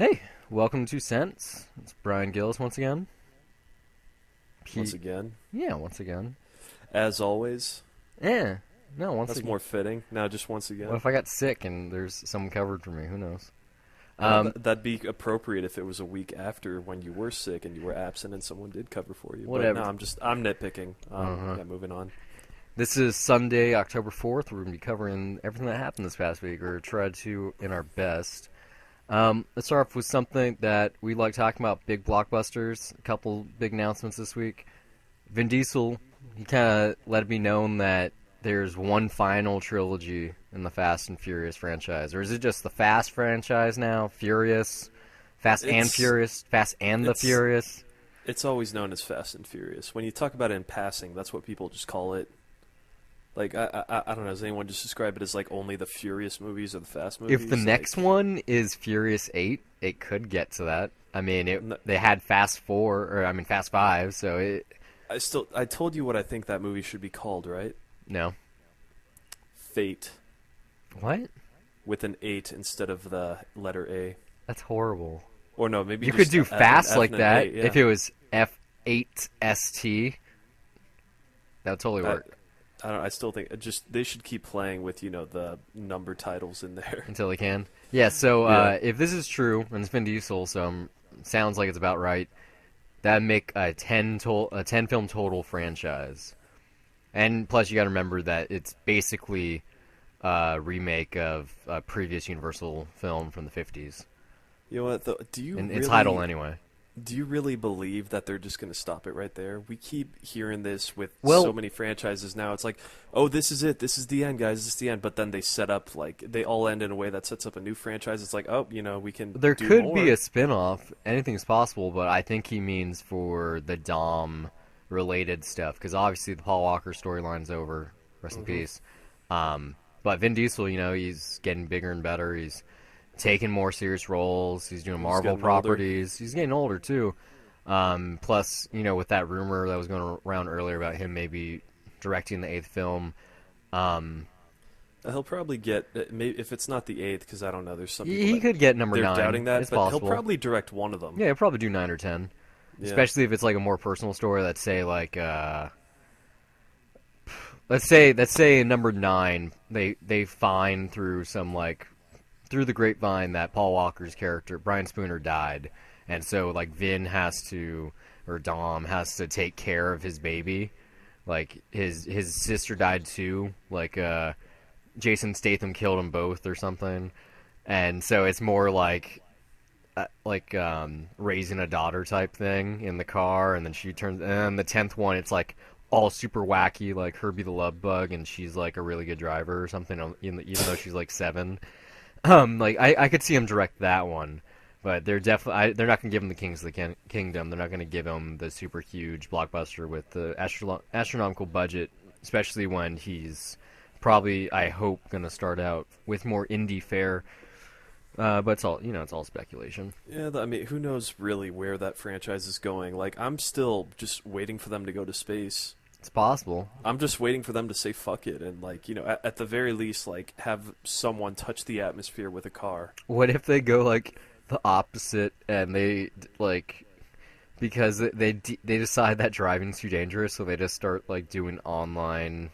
Hey, welcome to Sense. It's Brian Gillis once again. Once again, Yeah, once again. as always. Yeah, no, once That's again. more fitting. Now, just once What again. if I got sick and there's someone covered for me? Who knows? Um, That'd be appropriate if it was a week after when you were sick and you were absent and someone did cover for you. But no, whatever. I'm nitpicking. Uh-huh. Yeah, moving on. This is Sunday, October 4th. We're going to be covering everything that happened this past week, or try to in our best. Let's start off with something that we like talking about, big blockbusters. A couple big announcements this week. Vin Diesel, he kind of let it be known that there's one final trilogy in the Fast and Furious franchise. Or is it just the Fast franchise now? Furious? Fast and It's Furious? Fast and the it's Furious? it's always known as Fast and Furious. When you talk about it in passing, that's what people just call it. Like I don't know. Does anyone just describe it as like only the Furious movies or the Fast movies? If the next Like, one is Furious 8, it could get to that. I mean, n- they had Fast 4, or I mean Fast 5, so I told you what I think that movie should be called, right? no. Fate What? with an 8 instead of the letter A. That's horrible. Or no, maybe You could just do an Fast F like and an that 8, yeah. if it was F8ST. That would totally I, work I don't. I still think just they should keep playing with the number titles in there. until they can. Yeah, so Yeah. if this is true, and it's Vin Diesel, so sounds like it's about right, that'd make a 10 film total franchise. And plus, you got to remember that it's basically a remake of a previous Universal film from the 50s. You know what? Though, do you In really title, anyway. do you really believe that they're just going to stop it right there? We keep hearing this with Well, so many franchises now. It's like, oh, this is it. This is the end, guys. This is the end. But then they set up like they all end in a way that sets up a new franchise. It's like, oh, we can there do could more. be a spin-off. Anything's possible, but I think he means for the Dom-related stuff, because obviously the Paul Walker storyline's over. Rest in peace. But Vin Diesel, he's getting bigger and better. He's taking more serious roles. He's doing Marvel getting older. properties. He's getting older, too. Plus, with that rumor that was going around earlier about him maybe directing the 8th film, He'll probably get maybe if it's not the 8th, because I don't know. There's some people he that could get number they're 9. doubting that, It's but possible. he'll probably direct one of them. Yeah, he'll probably do 9 or 10. Yeah. Especially if it's like a more personal story. Let's say like let's say in number 9 they find through the grapevine that Paul Walker's character Brian Spooner died, and so like Vin has to, or Dom has to take care of his baby. Like his sister died too. Like Jason Statham killed them both or something, and so it's more raising a daughter type thing in the car, and then she turns. And the 10th one, it's like all super wacky, like Herbie the Love Bug, and she's like a really good driver or something, even though she's like 7. Like I could see him direct that one, but they're not gonna give him the Kings of the Kingdom. They're not gonna give him the super huge blockbuster with the astronomical budget, especially when he's probably, I hope, gonna start out with more indie fare. But it's all speculation. Yeah, I mean, who knows really where that franchise is going? Like, I'm still just waiting for them to go to space. It's possible. I'm just waiting for them to say fuck it and like, at the very least, like have someone touch the atmosphere with a car. What if they go like the opposite and they like because they decide that driving's too dangerous, so they just start like doing online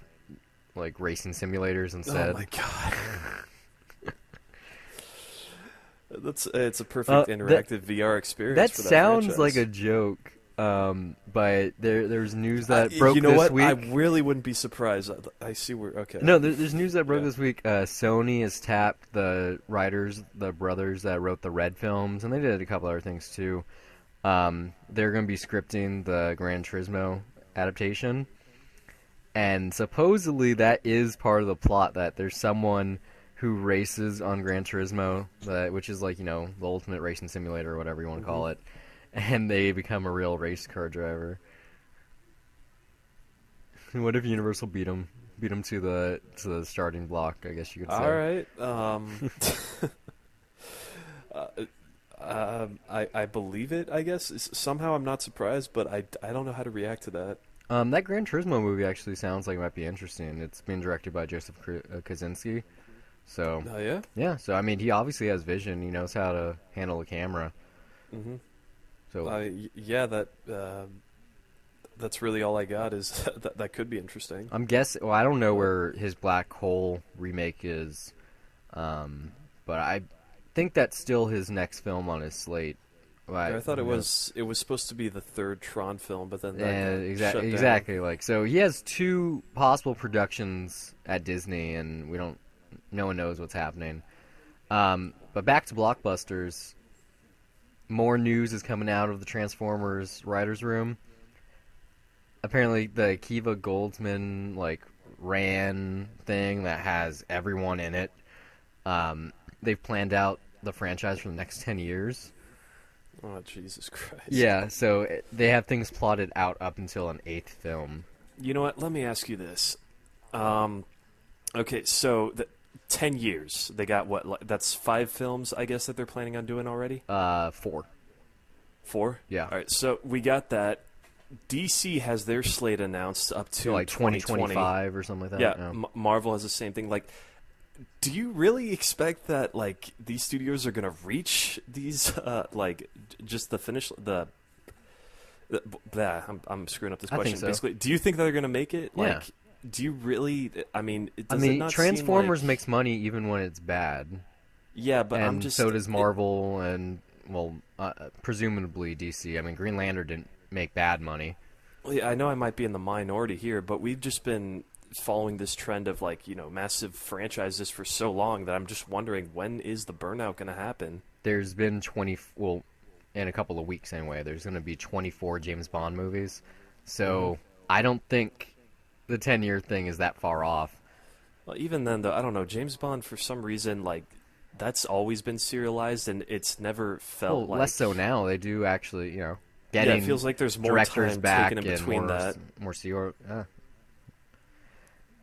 like racing simulators instead. Oh my god. It's a perfect interactive VR experience. That for that sounds franchise. like a joke. But there's news that broke you know this what? week. I really wouldn't be surprised. I see where. Okay. No, there's news that broke Yeah. this week. Sony has tapped the writers, the brothers that wrote the Red films, and they did a couple other things too. They're going to be scripting the Gran Turismo adaptation, and supposedly that is part of the plot, that there's someone who races on Gran Turismo, which is like, the ultimate racing simulator or whatever you want to call it, and they become a real race car driver. What if Universal beat him to the starting block, I guess you could say. All right. I believe it. I guess somehow I'm not surprised, but I don't know how to react to that. That Gran Turismo movie actually sounds like it might be interesting. It's being directed by Joseph Kosinski. So Oh yeah. yeah, so I mean, he obviously has vision. He knows how to handle a camera. Mm-hmm. So Yeah, that's really all I got. Is that could be interesting. I'm guessing. Well, I don't know But where his Black Hole remake is, but I think that's still his next film on his slate. I But thought who knows? it was supposed to be the third Tron film, but then that Yeah, got shut down. exactly. Like, so he has two possible productions at Disney, and no one knows what's happening. But back to blockbusters. More news is coming out of the Transformers writers' room. Apparently, the Kiva Goldsman ran thing that has everyone in it. They've planned out the franchise for the next 10 years. Oh Jesus Christ! Yeah, so they have things plotted out up until an eighth film. You know what? Let me ask you this. Okay, so 10 years. They got what? That's 5 films, I guess, that they're planning on doing already. 4. 4. Yeah. All right. So we got that. DC has their slate announced up to So like 2020. 2025 or something like that. Yeah, Yeah. Marvel has the same thing. Like, do you really expect that these studios are gonna reach these just the finish I'm screwing up this I think question. so. Basically, do you think that they're gonna make it? Yeah. Do you really? I mean, does I it mean, not Transformers seem like, makes money even when it's bad, yeah, but I'm and just so does Marvel, and presumably DC. I mean, Green Lantern didn't make bad money. I know I might be in the minority here, but we've just been following this trend of massive franchises for so long that I'm just wondering, when is the burnout going to happen? There's been in a couple of weeks anyway. There's going to be 24 James Bond movies, so I don't think the 10-year thing is that far off. Well, even then, though, I don't know. James Bond, for some reason, that's always been serialized, and it's never felt Well, less so now. They do actually, getting Yeah, it feels like there's more directors time back taken in and between more that. more serial.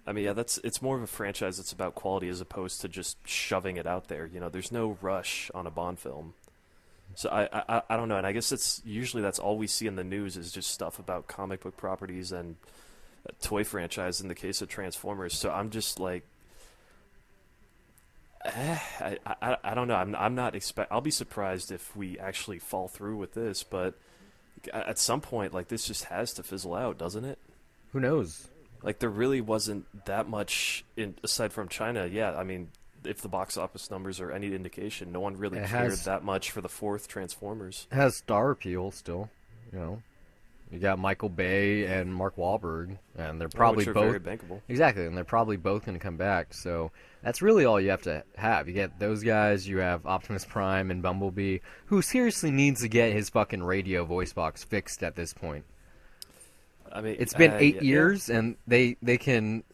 I mean, yeah, it's more of a franchise that's about quality as opposed to just shoving it out there. There's no rush on a Bond film. So I don't know, and I guess that's all we see in the news is just stuff about comic book properties and a toy franchise in the case of Transformers. So I'm just I don't know. I'm not I'll be surprised if we actually fall through with this, but at some point, this just has to fizzle out, doesn't it? Who knows? There really wasn't that much aside from China. Yeah, I mean, if the box office numbers are any indication, no one really cared that much for the fourth Transformers. It has star appeal still. You got Michael Bay and Mark Wahlberg, and they're probably which are both very bankable. exactly, and they're probably both going to come back. So that's really all you have to have. You get those guys. You have Optimus Prime and Bumblebee, who seriously needs to get his fucking radio voice box fixed at this point. I mean, It's been 8 yeah. years, and they can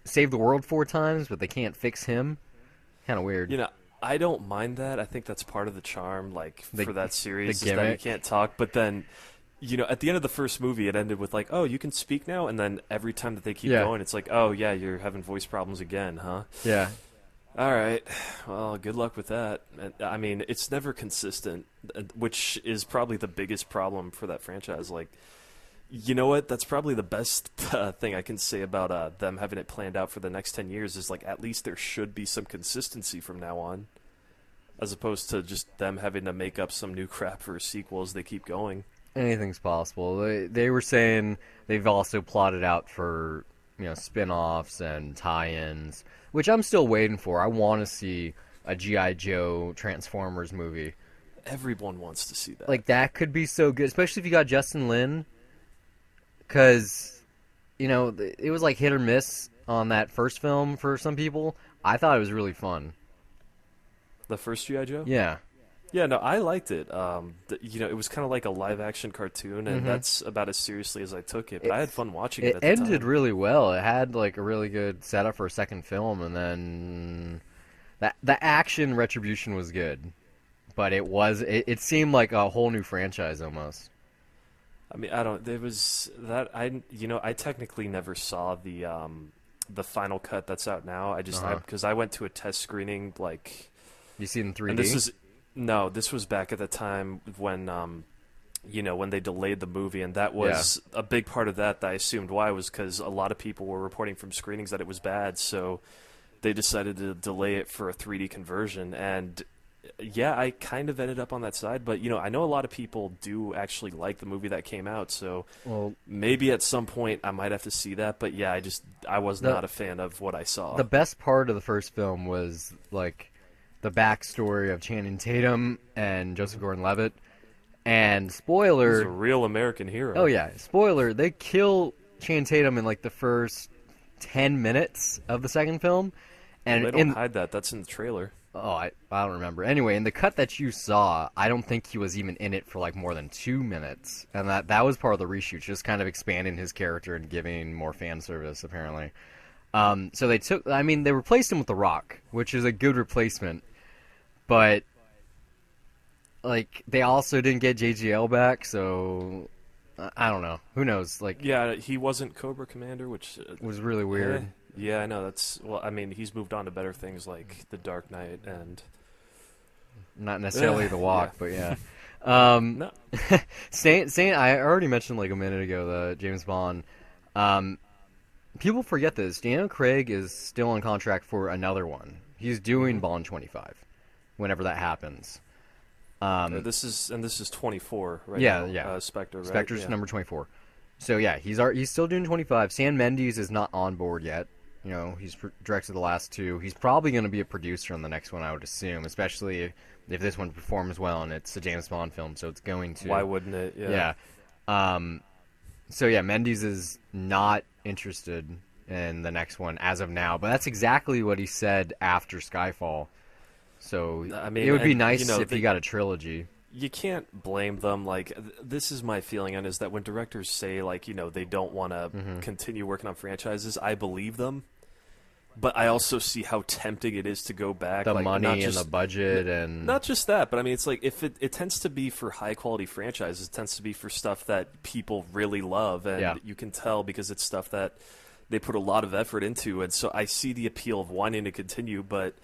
save the world 4 times, but they can't fix him. Kind of weird. I don't mind that. I think that's part of the charm, for that series, the is that you gimmick. can't talk. But then, at the end of the first movie, it ended with oh, you can speak now, and then every time that they keep going, it's oh yeah, you're having voice problems again, huh? Yeah. All right. Well, good luck with that. I mean, it's never consistent, which is probably the biggest problem for that franchise. You know what? That's probably the best thing I can say about them having it planned out for the next 10 years is at least there should be some consistency from now on, as opposed to just them having to make up some new crap for a sequel as they keep going. Anything's possible. They were saying they've also plotted out for spin-offs and tie-ins, which I'm still waiting for. I want to see a G.I. Joe Transformers movie. Everyone wants to see that. That could be so good, especially if you got Justin Lin. Because, it was hit or miss on that first film for some people. I thought it was really fun. The first G.I. Joe? Yeah. Yeah, no, I liked it. It was kind of like a live-action cartoon, and that's about as seriously as I took it. But I had fun watching it at the ended time. really well. It had, a really good setup for a second film, and then the action Retribution was good. But it seemed like a whole new franchise almost. I mean, there was that I technically never saw the final cut that's out now. I just because I went to a test screening You see it in 3D? And this was back at the time when when they delayed the movie, and that was a big part of that I assumed why was because a lot of people were reporting from screenings that it was bad, so they decided to delay it for a 3D conversion. And yeah, I kind of ended up on that side, but I know a lot of people do actually like the movie that came out, so Well, maybe at some point I might have to see that. But yeah, I was not a fan of what I saw. the best part of the first film was like the backstory of Channing Tatum and Joseph Gordon-Levitt. And He's spoiler, a real American hero. oh yeah, spoiler, they kill Channing Tatum in like the first 10 minutes of the second film. And They don't hide that. That's in the trailer. oh, I don't remember. Anyway, in the cut that you saw, I don't think he was even in it for like more than 2 minutes. And that was part of the reshoot, just kind of expanding his character and giving more fan service, apparently. So they replaced him with The Rock, which is a good replacement. But like, they also didn't get JGL back, so I don't know. Who knows? Like, Yeah, he wasn't Cobra Commander, which it was really weird. Yeah, I know. He's moved on to better things like The Dark Knight and Not necessarily The Walk, but yeah. no. Saying, I already mentioned like a minute ago the James Bond. People forget this. Daniel Craig is still on contract for another one. He's doing Bond 25, whenever that happens. This is 24, right? Yeah, now. yeah. Spectre, right? Spectre's Yeah. number 24. So yeah, he's still doing 25. Sam Mendes is not on board yet. He's directed the last two. He's probably going to be a producer on the next one, I would assume, especially if this one performs well and it's a James Bond film, so it's going to. Why wouldn't it? Yeah. So yeah, Mendes is not interested in the next one as of now, but that's exactly what he said after Skyfall. So I mean, it would be and, nice if he got a trilogy. You can't blame them. Like, this is my feeling on is that when directors say, like, they don't want to continue working on franchises, I believe them. But I also see how tempting it is to go back. The like, money not and just, the budget and not just that, but I mean, it's like if it tends to be for high quality franchises, it tends to be for stuff that people really love, and you can tell because it's stuff that they put a lot of effort into, and so I see the appeal of wanting to continue, but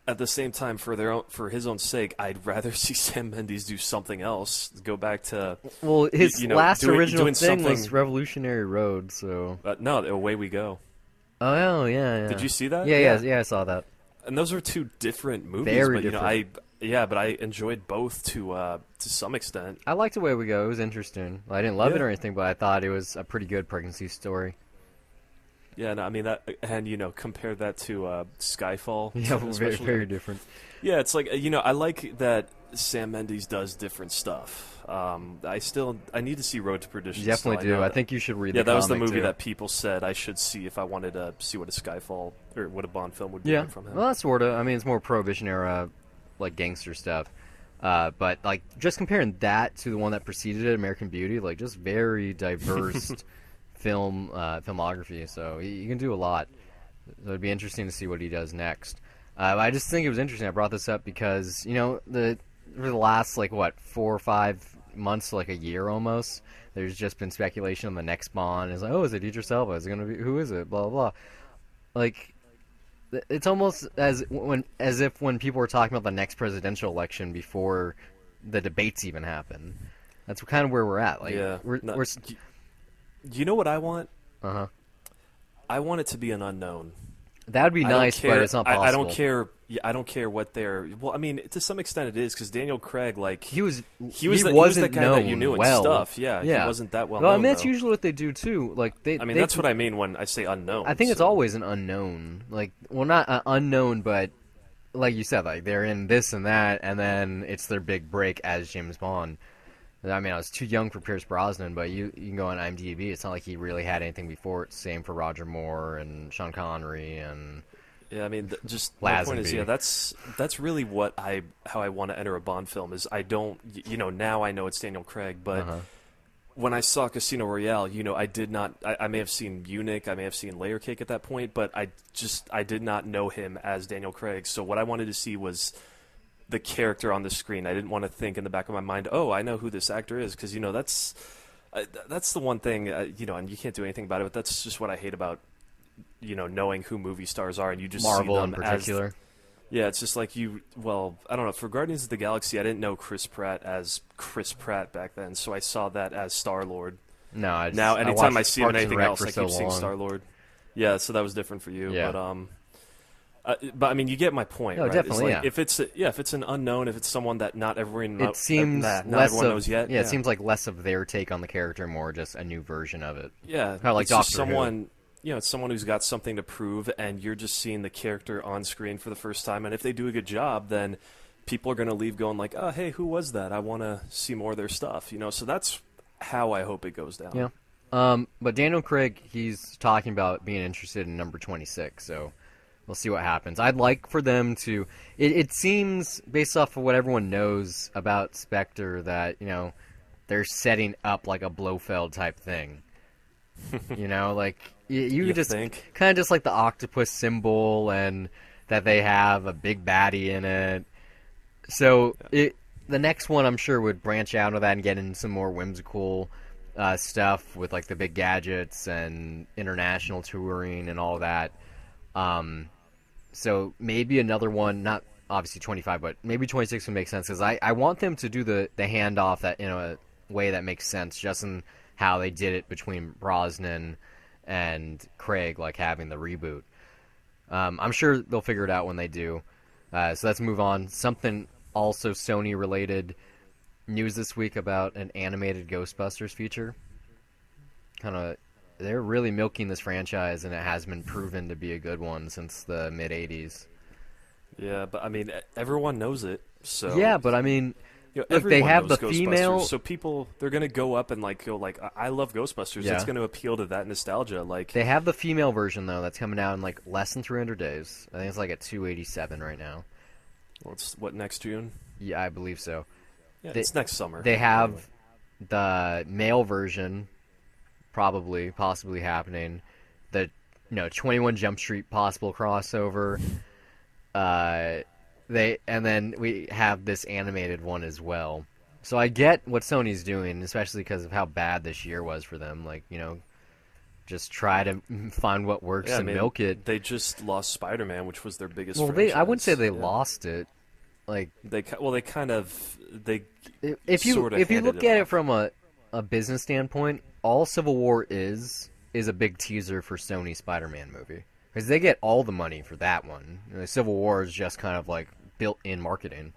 at the same time, for his own sake, I'd rather see Sam Mendes do something else. Go back to his last original doing thing was something- Revolutionary Road. So no, Away We Go. oh yeah. Did you see that? Yeah, I saw that. And those are two different movies. Very but, different. but I enjoyed both to some extent. I liked the way we go. It was interesting. I didn't love it Yeah. or anything, but I thought it was a pretty good pregnancy story. Yeah, no, I mean that, and compare that to Skyfall. Yeah, very, especially. very different. Yeah, it's like I like that Sam Mendes does different stuff. I need to see Road to Perdition. You definitely still. do. know I think you should read. Yeah, the that was the comic, movie too. that people said I should see if I wanted to see what a Skyfall or what a Bond film would be Yeah, like from him. well, that's sort of. I mean, it's more Prohibition era, like gangster stuff. But like just comparing that to the one that preceded it, American Beauty, like just very diverse filmography. So he can do a lot. So it'd be interesting to see what he does next. I just think it was interesting. I brought this up because for the last 4 or 5 months, like a year almost, there's just been speculation on the next Bond. It's like, oh, is it Idris Elba? Is it gonna be who is it? Blah blah blah. Like, it's almost as if when people were talking about the next presidential election before the debates even happen. That's kind of where we're at. Like, Yeah. we're You know what I want? uh-huh. I want it to be an unknown. That'd be I don't nice, care- but it's not possible. I don't care. Yeah, I don't care what they're. Well, I mean, to some extent it is because Daniel Craig, like He was the guy known that you knew and well. stuff. Yeah, he wasn't that well Well, I known. mean, that's though. usually what they do too. Like they. I mean, they- that's what I mean when I say unknown. I think it's so- always an unknown. Like, well, not unknown, but like you said, like they're in this and that, and then it's their big break as James Bond. I mean, I was too young for Pierce Brosnan, but you can go on IMDb. It's not like he really had anything before it. Same for Roger Moore and Sean Connery and. Yeah, I mean, just my point is, Lazenby. yeah, that's really how I want to enter a Bond film. Is I don't, now I know it's Daniel Craig, but Uh-huh. when I saw Casino Royale, I did not. I may have seen Munich, I may have seen Layer Cake at that point, but I did not know him as Daniel Craig. So what I wanted to see was the character on the screen. I didn't want to think in the back of my mind, oh, I know who this actor is, because that's the one thing, and you can't do anything about it. But that's just what I hate about knowing who movie stars are, and you just Marvel see in them particular. As, yeah, it's just like I don't know. For Guardians of the Galaxy, I didn't know Chris Pratt as Chris Pratt back then, so I saw that as Star-Lord. No, Now, anytime I see him in Parks and anything Rec else, for I so keep seeing long. Star-Lord. Yeah, so that was different for you. Yeah. But But I mean, you get my point, No, right? definitely, It's like if it's an unknown, if it's someone that not everyone It seems not less everyone of knows yet. yeah. It seems like less of their take on the character, more just a new version of it. Yeah, Kind of like it's just Doctor Who. someone, it's someone who's got something to prove, and you're just seeing the character on screen for the first time. And if they do a good job, then people are going to leave going like, "Oh, hey, who was that? I want to see more of their stuff." So that's how I hope it goes down. Yeah. But Daniel Craig, he's talking about being interested in number 26, so we'll see what happens. I'd like for them to. It seems, based off of what everyone knows about Spectre, that they're setting up like a Blofeld type thing. Like you just think? kind of just like the octopus symbol, and that they have a big baddie in it. So the next one, I'm sure, would branch out of that and get into some more whimsical stuff with like the big gadgets and international touring and all that. So maybe another one, not obviously 25, but maybe 26 would make sense, because I want them to do the handoff that in a way that makes sense, just in how they did it between Brosnan and Craig, like having the reboot. I'm sure they'll figure it out when they do. So let's move on. Something also Sony related. News this week about an animated Ghostbusters feature. They're really milking this franchise, and it has been proven to be a good one since the mid '80s. Yeah, but I mean, everyone knows it. So Yeah, but I mean, look, they everyone have knows the Ghostbusters, female. so people they're gonna go up and go I love Ghostbusters. Yeah. It's gonna appeal to that nostalgia. They have the female version though that's coming out in like less than 300 days. I think it's like at 287 right now. Well, it's what, next June? Yeah, I believe so. Yeah, it's next summer. They have the male version possibly happening. The 21 Jump Street possible crossover. And then we have this animated one as well. So I get what Sony's doing, especially because of how bad this year was for them. Like, just try to find what works and milk it. They just lost Spider-Man, which was their biggest. Well, franchise. I wouldn't say they lost it. Like if you look at it from a business standpoint, all Civil War is a big teaser for Sony Spider-Man movie, because they get all the money for that one. Civil War is just kind of like built-in marketing.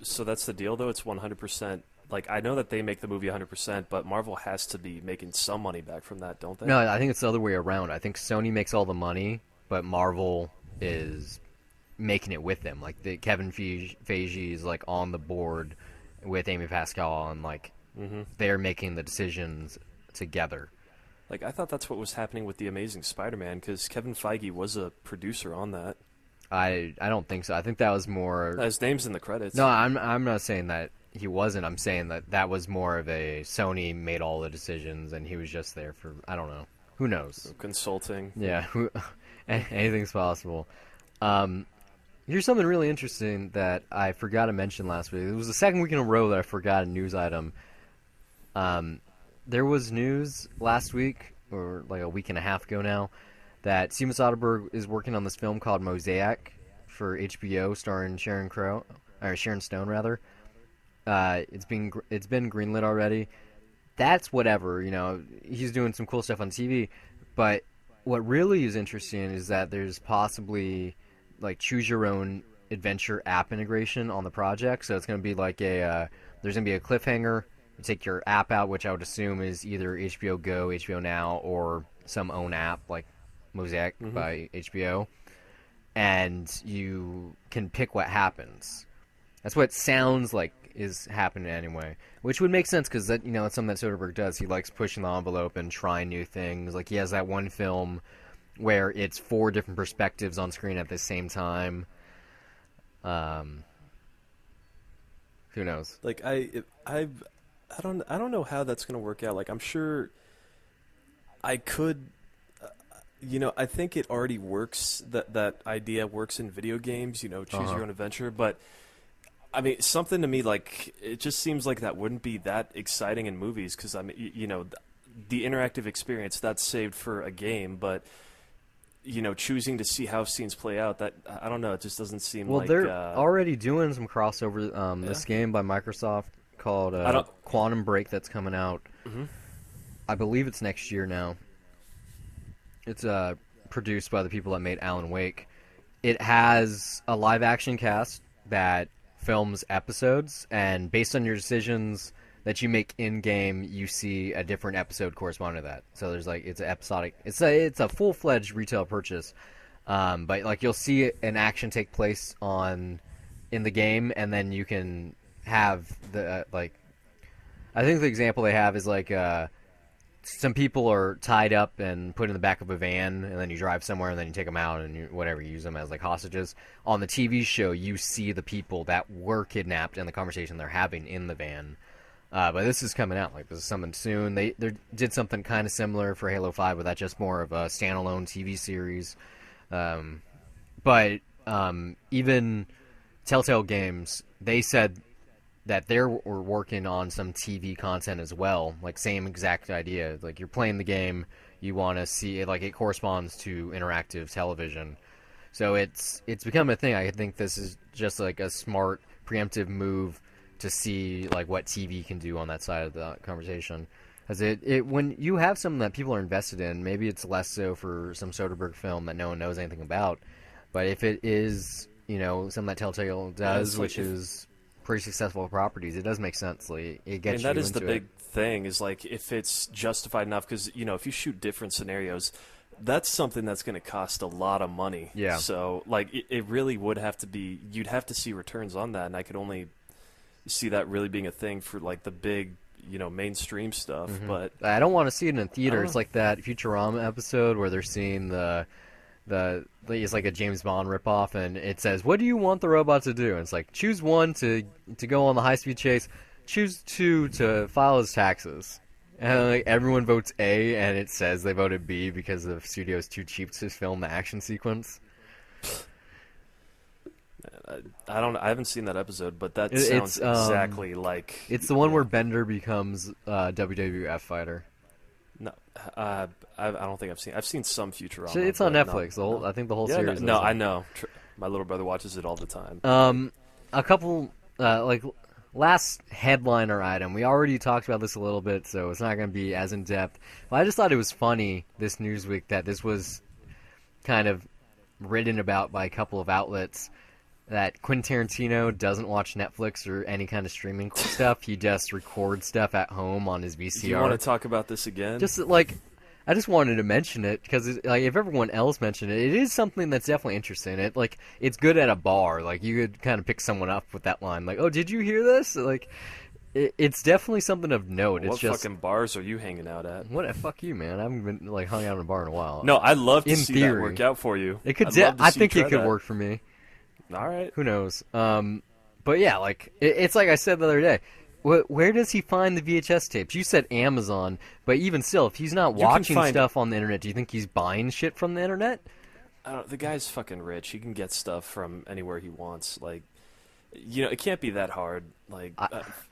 So that's the deal, though. It's 100%. Like, I know that they make the movie 100%, but Marvel has to be making some money back from that, don't they? No, I think it's the other way around. I think Sony makes all the money, but Marvel is making it with them. Like, Kevin Feige is like on the board with Amy Pascal, and like they're making the decisions together. Like, I thought that's what was happening with The Amazing Spider-Man, because Kevin Feige was a producer on that. I don't think so. I think that was more. His name's in the credits. No, I'm not saying that he wasn't. I'm saying that was more of a Sony made all the decisions, and he was just there for, I don't know. Who knows? Consulting. Yeah, anything's possible. Here's something really interesting that I forgot to mention last week. It was the second week in a row that I forgot a news item. There was news last week, or like a week and a half ago now, that Steven Soderbergh is working on this film called Mosaic for HBO, starring Sharon Stone rather. It's been greenlit already. That's whatever, he's doing some cool stuff on TV, but what really is interesting is that there's possibly like choose your own adventure app integration on the project. So it's going to be like there's going to be a cliffhanger. You take your app out, which I would assume is either HBO Go, HBO Now, or some own app like Mosaic by HBO, and you can pick what happens. That's what it sounds like is happening anyway, which would make sense because that it's something that Soderbergh does. He likes pushing the envelope and trying new things. Like he has that one film where it's 4 different perspectives on screen at the same time. Who knows? Like I don't know how that's going to work out. Like I'm sure I could. I think it already works. That idea works in video games. Choose your own adventure. But I mean, something to me like it just seems like that wouldn't be that exciting in movies because I mean, the interactive experience that's saved for a game. But choosing to see how scenes play out, that I don't know. It just doesn't seem like. Well, they're already doing some crossover. This game by Microsoft called Quantum Break that's coming out. I believe it's next year now. It's produced by the people that made Alan Wake. It has a live action cast that films episodes, and based on your decisions that you make in game, you see a different episode corresponding to that. So there's like it's an episodic. It's a full fledged retail purchase, but like you'll see an action take place in the game, and then you can have the like. I think the example they have is like some people are tied up and put in the back of a van, and then you drive somewhere, and then you take them out, and you use them as like hostages. On the TV show, you see the people that were kidnapped and the conversation they're having in the van. But this is coming out. Like, this is something soon. They did something kind of similar for Halo 5, but that's just more of a standalone TV series. But even Telltale Games, they said that they were working on some TV content as well. Like, same exact idea. Like, you're playing the game, you want to see it, like, it corresponds to interactive television. So it's become a thing. I think this is just, like, a smart, preemptive move to see like what TV can do on that side of the conversation. Because it when you have something that people are invested in, maybe it's less so for some Soderbergh film that no one knows anything about. But if it is, something that Telltale does, which is pretty successful properties, it does make sense. Like, it gets you into it. And that is the big thing, is like if it's justified enough, because if you shoot different scenarios, that's something that's going to cost a lot of money. Yeah. So like it really would have to be, you'd have to see returns on that, and I could only see that really being a thing for like the big, mainstream stuff. Mm-hmm. But I don't want to see it in a theater. It's like that Futurama episode where they're seeing it's like a James Bond ripoff, and it says, "What do you want the robot to do?" And it's like, choose 1 to go on the high speed chase, choose 2 to file his taxes. And like everyone votes A, and it says they voted B because the studio's too cheap to film the action sequence. I haven't seen that episode, but that sounds exactly like... It's the one where Bender becomes a WWF fighter. No, I don't think I've seen some Futurama. So it's on Netflix. I think the whole series. No, I know. My little brother watches it all the time. A couple last headliner item. We already talked about this a little bit, so it's not going to be as in depth. But I just thought it was funny this Newsweek that this was kind of written about by a couple of outlets. That Quentin Tarantino doesn't watch Netflix or any kind of streaming stuff. He just records stuff at home on his VCR. Do you want to talk about this again? Just like, I just wanted to mention it because like if everyone else mentioned it, it is something that's definitely interesting. It's good at a bar. Like you could kind of pick someone up with that line. Like, oh, did you hear this? Like, it's definitely something of note. What fucking bars are you hanging out at? What? Fuck you, man. I haven't been like hung out in a bar in a while. No, I'd love to see that work out for you. It could. I think it could work for me. All right. Who knows? But yeah, like it's like I said the other day. Where does he find the VHS tapes? You said Amazon, but even still, if he's not watching stuff on the internet, do you think he's buying shit from the internet? The guy's fucking rich. He can get stuff from anywhere he wants. Like, it can't be that hard. Like,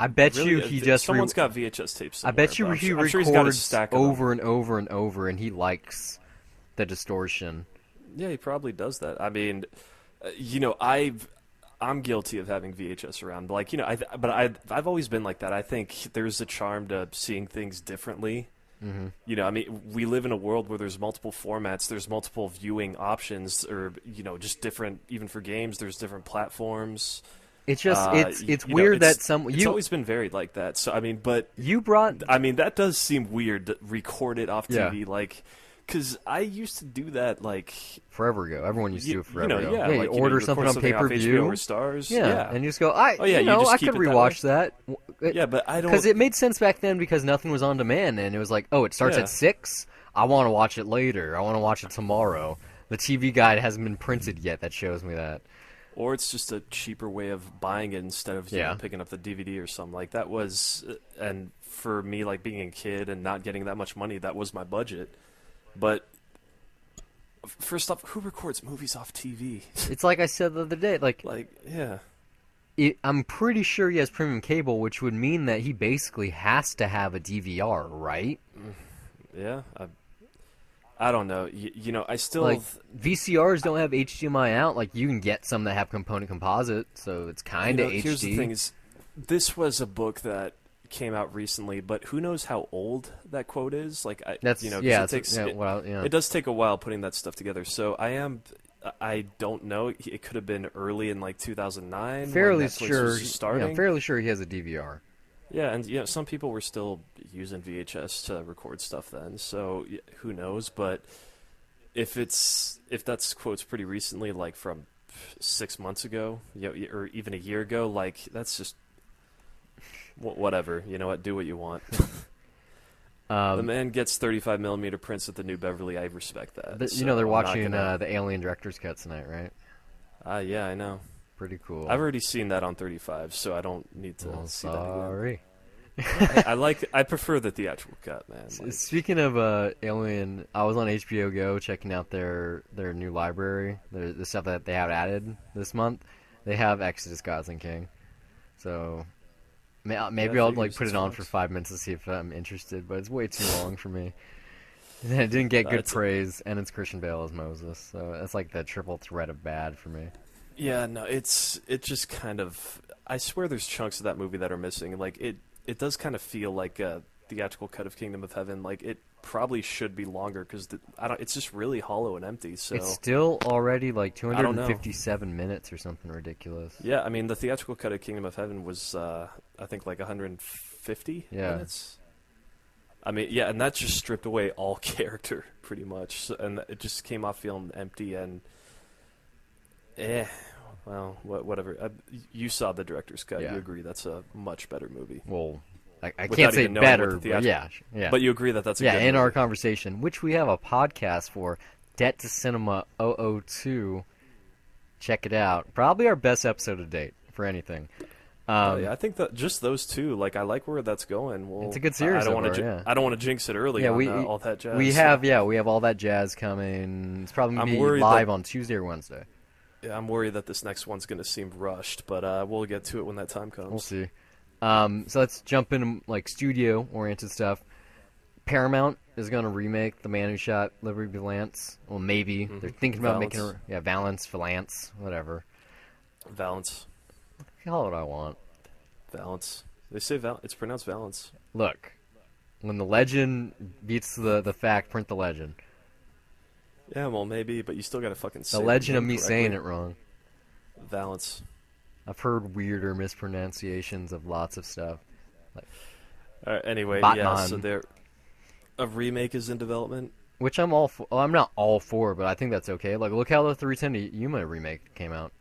I bet really, you he just someone's got VHS tapes. I bet you he records over and over and over, and he likes the distortion. Yeah, he probably does that. I mean. I'm guilty of having VHS around. Like, I've always been like that. I think there's a charm to seeing things differently. Mm-hmm. I mean, we live in a world where there's multiple formats, there's multiple viewing options, or just different. Even for games, there's different platforms. It's just it's weird that it's always been varied like that. So I mean, but that does seem weird to record it off TV, yeah. Like. Because I used to do that, like... Forever ago. Everyone used to do it forever ago. Yeah, like, you order something on pay-per-view. Or Stars. Yeah, and you just go, I could rewatch that. Yeah, but I don't... Because it made sense back then because nothing was on demand, and it was like, oh, it starts at 6? I want to watch it later. I want to watch it tomorrow. The TV guide hasn't been printed yet that shows me that. Or it's just a cheaper way of buying it instead of picking up the DVD or something. Like, that was... And for me, like, being a kid and not getting that much money, that was my budget. But first off, who records movies off TV? It's like I said the other day. I'm pretty sure he has premium cable, which would mean that he basically has to have a DVR, right? Yeah, I don't know. I still like VCRs don't have HDMI out. Like you can get some that have component composite, so it's kind of HD. Here's the thing: is this was a book that came out recently, but who knows how old that quote is? Like, That's you know, 'cause yeah, it takes yeah. it does take a while putting that stuff together. So I don't know. It could have been early in like 2009 when Fairly Netflix sure, was just starting. yeah, fairly sure he has a DVR. Yeah, and you know, some people were still using VHS to record stuff then. So who knows? But if that's quotes pretty recently, like from 6 months ago, you know, or even a year ago, like that's just whatever. You know what? Do what you want. The man gets 35 millimeter prints at the New Beverly. I respect that. You So know they're I'm not watching gonna- the Alien director's cut tonight, right? Yeah, I know. Pretty cool. I've already seen that on 35, so I don't need to Oh, see that again. sorry. I prefer the theatrical cut, man. Like, Speaking of Alien, I was on HBO Go checking out their new library, the stuff that they have added this month. They have Exodus: Gods and King, so maybe I'll like figures, put it's it on for Fox. 5 minutes to see if I'm interested. But it's way too long for me. And it didn't get good It's- praise, and it's Christian Bale as Moses, so that's like the triple threat of bad for me. Yeah, no, it just kind of. I swear, there's chunks of that movie that are missing. Like it does kind of feel like a theatrical cut of Kingdom of Heaven. Like it probably should be longer because I don't. It's just really hollow and empty. So It's still already like I don't know. 257 minutes or something ridiculous. yeah, I mean the theatrical cut of Kingdom of Heaven was I think like 150 Yeah. minutes. I mean, yeah, and that just stripped away all character pretty much, and it just came off feeling empty and well, whatever. You saw the director's cut. Yeah. You agree that's a much better movie. Well, I Without can't say even knowing what better, the but theatrical- yeah, yeah. But you agree that that's a yeah, good in movie. our conversation, which we have a podcast for, Debt to Cinema 002. Check it out. Probably our best episode to date for anything. Yeah, I think that just those two, like I like where that's going. Well, It's a good series I don't so want far, to. yeah. I don't want to jinx it early. Yeah, on, we all that jazz. we so- have all that jazz coming. It's probably gonna I'm be worried live that- on Tuesday or Wednesday. Yeah, I'm worried that this next one's going to seem rushed, but we'll get to it when that time comes. We'll see. So let's jump into like studio-oriented stuff. Paramount is going to remake The Man Who Shot Liberty Valance. Well, maybe they're thinking about making Valance, whatever. Valance. Call it what I want. Valance. They say It's pronounced Valance. Look, when the legend beats the fact, print the legend. Yeah, well, maybe, but you still got to fucking say The the legend of name me saying it correctly. wrong. Valance. I've heard weirder mispronunciations of lots of stuff. Anyway, Batman. so a remake is in development. Which I'm all for. Well, I'm not all for, but I think that's okay. Like, look how the 310 to Yuma remake came out.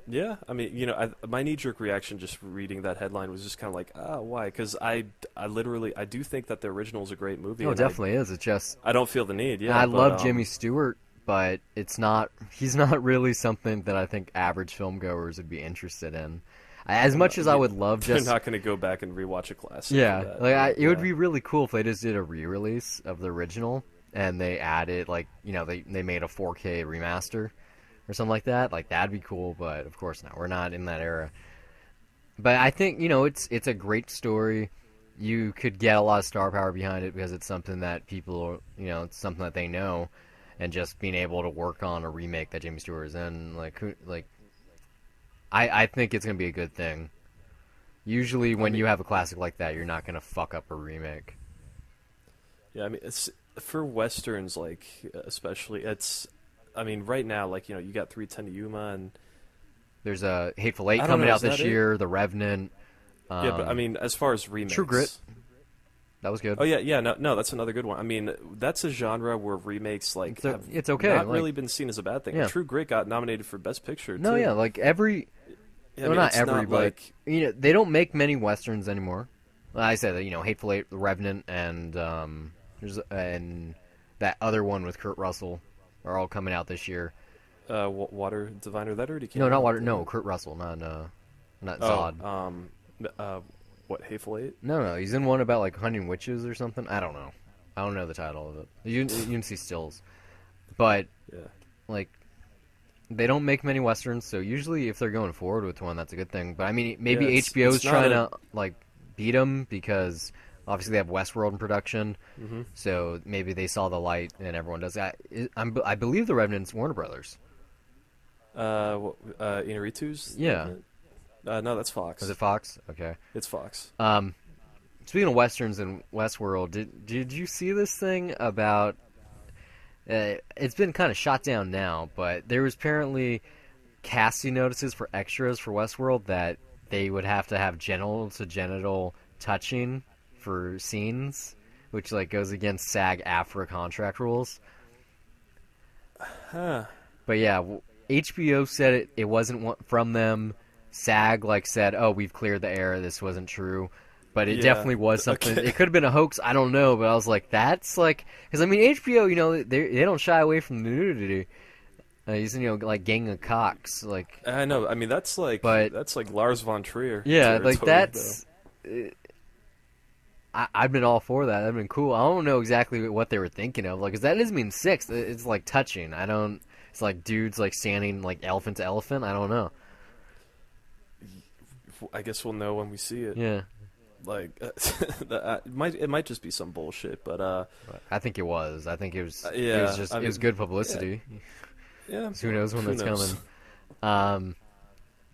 Yeah, I mean, you know, my knee-jerk reaction just reading that headline was just kind of like, why? Because I literally, I do think that the original is a great movie. No, it and definitely is. It's just I don't feel the need. Yeah, I but, love Jimmy Stewart, but it's not. He's not really something that I think average film goers would be interested in. As much as I would love They're just not going to go back and rewatch a classic. yeah, for that. like it would Yeah. be really cool if they just did a re-release of the original and they added like they made a 4K remaster or something like that. Like that'd be cool, but of course not. We're not in that era. But I think it's a great story. You could get a lot of star power behind it because it's something that people it's something that they know, and just being able to work on a remake that Jimmy Stewart is in, I think it's gonna be a good thing. Usually, when you have a classic like that, you're not gonna fuck up a remake. Yeah, I mean, it's for westerns, like especially. I mean, right now, like you got 310 to Yuma, and There's a Hateful Eight I don't coming know, out is this that it? year. The Revenant. yeah, but I mean, as far as remakes, True Grit. That was good. Oh yeah, no, that's another good one. I mean, that's a genre where remakes have it's okay, not like- really been seen as a bad thing. Yeah. True Grit got nominated for Best Picture. No, too. yeah, like every. I well, mean, not it's every, but like they don't make many westerns anymore. Like I said, Hateful Eight, The Revenant, and and that other one with Kurt Russell are all coming out this year. Water Diviner. That already came No, not out, Water. didn't No, it? Kurt Russell, not Oh, Zod. what Hateful Eight? No, he's in one about like hunting witches or something. I don't know. I don't know the title of it. You can see stills, but Yeah. like they don't make many westerns, so usually if they're going forward with one, that's a good thing. But I mean, maybe Yeah, HBO's it's not trying a- to like beat them because obviously they have Westworld in production, so maybe they saw the light and everyone does that. I believe the Revenant's Warner Brothers. Inarritu's? Yeah. No, that's Fox. Is it Fox? Okay. It's Fox. speaking of westerns in Westworld, did you see this thing about? It's been kind of shot down now, but there was apparently casting notices for extras for Westworld that they would have to have genital to genital touching for scenes, which like goes against SAG-AFTRA contract rules. Huh. But yeah, HBO said it wasn't from them. SAG like said, "Oh, we've cleared the air. This wasn't true." But it Yeah. definitely was something. Okay. It could have been a hoax. I don't know. But I was like, that's like, because I mean, HBO, they don't shy away from the nudity. He's like Gang of Cocks, like. I know. I mean, that's like But Lars von Trier. yeah, like territory, that's. I've been all for that. That'd been cool. I don't know exactly what they were thinking of, like, 'cause that doesn't mean sex. It's like touching. I don't. It's like dudes like standing like elephant to elephant. I don't know. though. I guess we'll know when we see it. Yeah, Like, it might just be some bullshit, but I think it was. I think it was. It yeah, was just. I It was mean, good publicity. yeah. Who knows when Who that's knows? coming?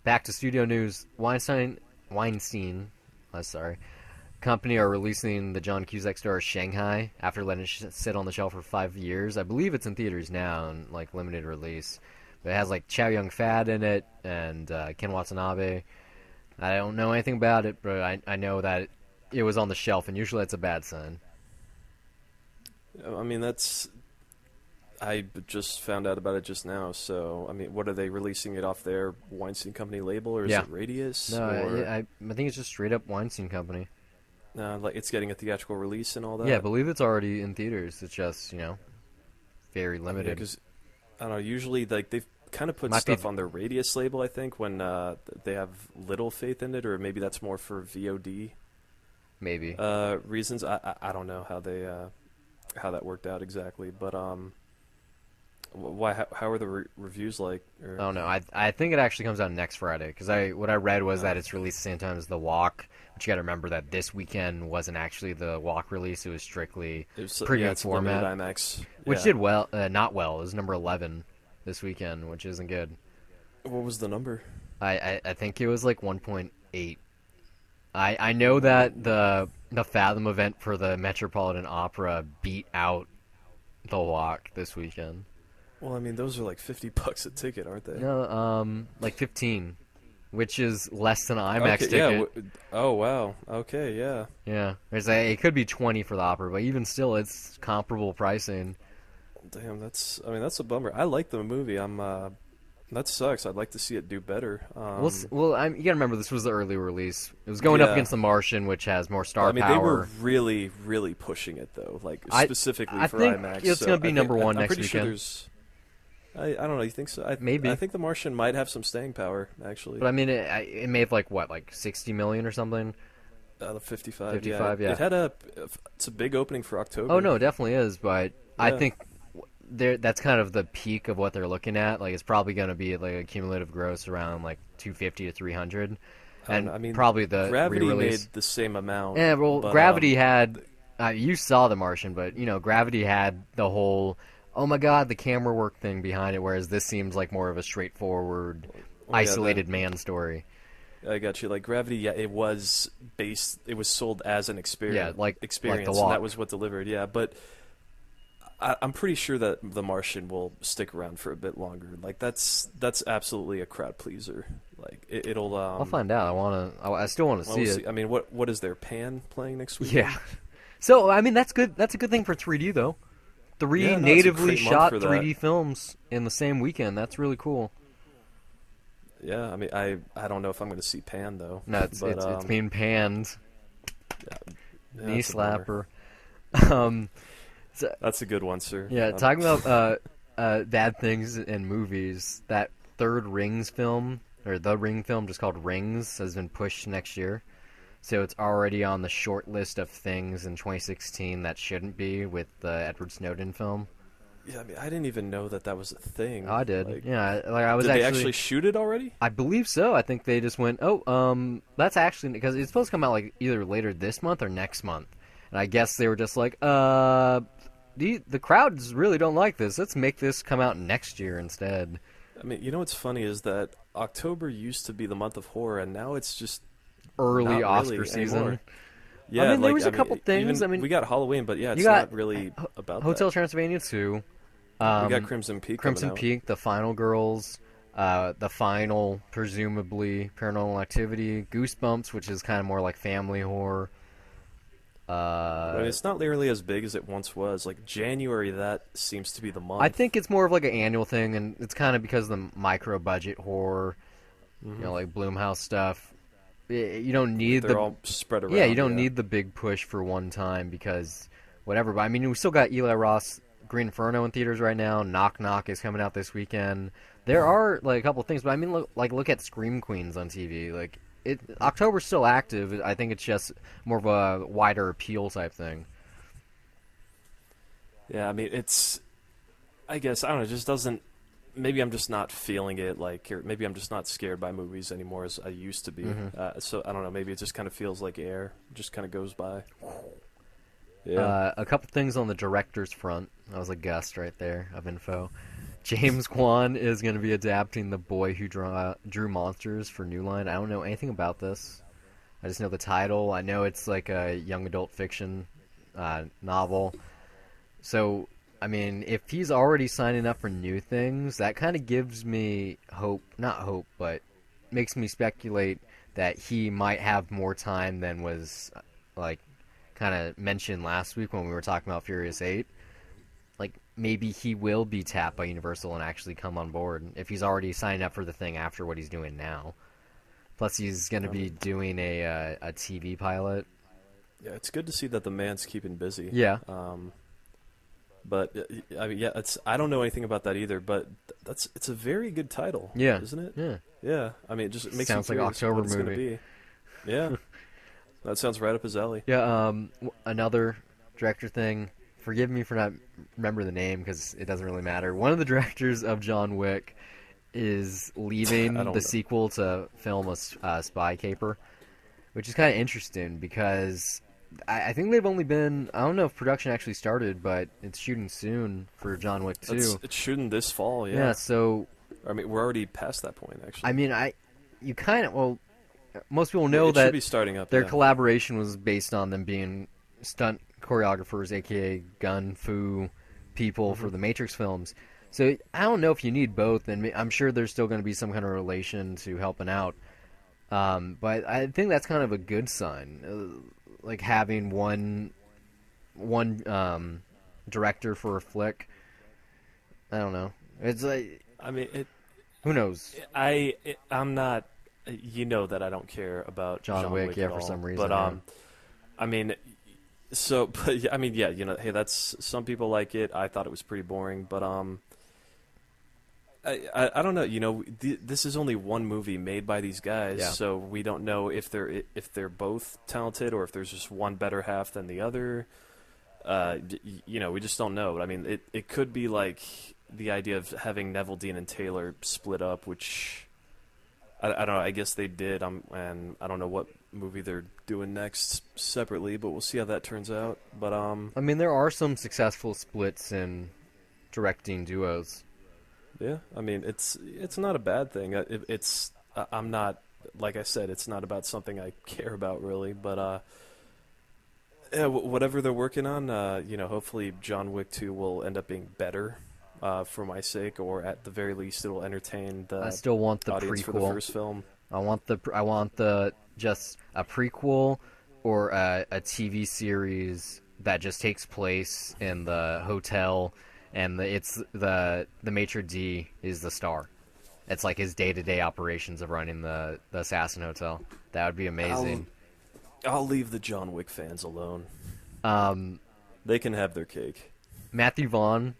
Back to studio news. Weinstein. Sorry. Company are releasing the John Cusack story Shanghai after letting it sit on the shelf for 5 years. I believe it's in theaters now and like limited release. But it has like Chow Yun-fat in it and Ken Watanabe. I don't know anything about it, but I know that it was on the shelf, and usually that's a bad sign. I mean, I just found out about it just now. So, I mean, what are they releasing it off their Weinstein Company label, or is Yeah. it Radius? No, or I think it's just straight up Weinstein Company. like it's getting a theatrical release and all that. Yeah, I believe it's already in theaters. It's just very limited. Because I don't know. Usually, like they've kind of put Might be stuff on their Radius label. I think when they have little faith in it, or maybe that's more for VOD Maybe. reasons. I don't know how that worked out exactly, but why? How are the reviews like? Or, Oh no, I think it actually comes out next Friday because what I read was that it's released the same time as The Walk. But you got to remember that this weekend wasn't actually the Walk release; it was strictly it was, premium it's limited format, IMAX, which yeah. did well. Not well. It was number 11 this weekend, which isn't good. What was the number? I think it was like 1.8. I know that the Fathom event for the Metropolitan Opera beat out The Walk this weekend. Well, I mean, those are like $50 a ticket, aren't they? No, like 15, which is less than an IMAX Okay, ticket. yeah. Oh wow. Okay, yeah. Yeah, it could be 20 for the opera, but even still, it's comparable pricing. Damn, that's a bummer. I like the movie. That sucks. I'd like to see it do better. You gotta remember this was the early release. It was going up Yeah. against The Martian, which has more star I mean, power. they were really, really pushing it though, like I- specifically I for think IMAX. it's so gonna be I think- number one I'm next pretty sure weekend. there's. I don't know. You think so? Maybe. I think The Martian might have some staying power, actually. But I mean, it made like 60 million or something. The 55. 55, yeah. It had it's a big opening for October. Oh no, it definitely is. But I Yeah. think that's kind of the peak of what they're looking at. Like it's probably going to be like a cumulative gross around like 250 to 300, and I mean, probably the Gravity re-release. made the same amount. Yeah, well, but, Gravity had. You saw The Martian, but Gravity had the whole. Oh my God, the camera work thing behind it, whereas this seems like more of a straightforward, yeah, isolated man story. I got you. Like Gravity, yeah, it was sold as an experience. Yeah, like The experience, Walk. and that was what delivered. Yeah, but I'm pretty sure that The Martian will stick around for a bit longer. Like that's absolutely a crowd pleaser. Like it'll. I'll find out. I still want to see it. I mean, what is there? Pan playing next week? Yeah. So I mean, that's good. That's a good thing for 3D though. Three Yeah, no, it's a natively great month shot for that. 3D films in the same weekend. That's really cool. Yeah, I mean, I don't know if I'm going to see Pan though. No, it's being panned. Yeah, Knee that's a bummer. slapper. That's a good one, sir. Yeah, talking about bad things in movies. That third Rings film, or the Ring film, just called Rings, has been pushed next year. So it's already on the short list of things in 2016 that shouldn't be with the Edward Snowden film. Yeah, I mean, I didn't even know that was a thing. I did. Like, Yeah, like I was did they actually shoot it already? I believe so. I think they just went, that's actually because it's supposed to come out like either later this month or next month, and I guess they were just like, the crowds really don't like this. Let's make this come out next year instead. I mean, you know what's funny is that October used to be the month of horror, and now it's just Early not Oscar really season. anymore. Yeah, mean, there like was a couple things. even I mean, we got Halloween, but yeah, you it's got not really about Hotel that. Transylvania 2. We got Crimson Peak coming Crimson out. Peak, The Final Girls, the final, presumably, Paranormal Activity, Goosebumps, which is kind of more like family horror. But I mean, it's not nearly as big as it once was. Like January, that seems to be the I month. think it's more of like an annual thing, and it's kind of because of the micro budget horror, Hmm. like Bloomhouse stuff. You don't Like need they're the all spread yeah, you around. don't Yeah. need the big push for one time because whatever. But I mean, we still got Eli Roth, Green Inferno in theaters right now. Knock Knock is coming out this weekend. There are like a couple things, but I mean, look at Scream Queens on TV. Like October's still active. I think it's just more of a wider appeal type thing. Yeah, I mean, I guess I don't know. It just doesn't. Maybe I'm just not feeling it. Like, or maybe I'm just not scared by movies anymore as I used to be. So I don't know. Maybe it just kind of feels like air. It just kind of goes by. Yeah. A couple things on the director's front. That was a gust right there of info. James Kwan is going to be adapting The Boy Who Drew Monsters for New Line. I don't know anything about this. I just know the title. I know it's like a young adult fiction novel. So, I mean, if he's already signing up for new things, that kind of gives me hope. Not hope, but makes me speculate that he might have more time than was, like, kind of mentioned last week when we were talking about Furious 8. Like, maybe he will be tapped by Universal and actually come on board if he's already signed up for the thing after what he's doing now. Plus, he's going to be doing a TV pilot. Yeah, it's good to see that the man's keeping busy. Yeah. But I mean, yeah, I don't know anything about that either. But it's a very good title. Yeah. Isn't it? Yeah. Yeah. I mean, it makes Sounds you like curious October what it's gonna movie. be. Yeah. That sounds right up his alley. Yeah, another director thing. Forgive me for not remembering the name because it doesn't really matter. One of the directors of John Wick is leaving I don't the know. sequel to film a spy caper, which is kind of interesting because I think they've only been, I don't know if production actually started, but it's shooting soon for John Wick 2. It's shooting this fall. Yeah, Yeah. so, I mean, we're already past that point, actually. I mean, you kind of, well, most people know it that should be starting up. their yeah. collaboration was based on them being stunt choreographers, aka gun fu people for the Matrix films. So I don't know if you need both, and I'm sure there's still going to be some kind of relation to helping out. But I think that's kind of a good sign, like having one director for a flick. I don't know. It's like, I mean, who knows? I'm not. You know that I don't care about John Wick, yeah, at for all. some reason, But yeah. I mean, so, but yeah, I mean, yeah, you know, hey, that's some people like it. I thought it was pretty boring, but I don't know. You know, this is only one movie made by these guys, Yeah. so we don't know if they're both talented or if there's just one better half than the other. You know, we just don't know. But I mean, it could be like the idea of having Neville, Dean, and Taylor split up, which I don't know. I guess they did. And I don't know what movie they're doing next separately, but we'll see how that turns out. But I mean, there are some successful splits in directing duos. yeah, I mean, it's not a bad thing. I'm not, like I said, it's not about something I care about really, but yeah, whatever they're working on, you know, hopefully John Wick 2 will end up being better for my sake, or at the very least, it'll entertain the I still want the audience for the prequel. first film. I want the just a prequel or a TV series that just takes place in the hotel, and the maitre d is the star. It's like his day-to-day operations of running the Assassin Hotel. That would be amazing. I'll leave the John Wick fans alone. Um, They can have their cake. Matthew Vaughn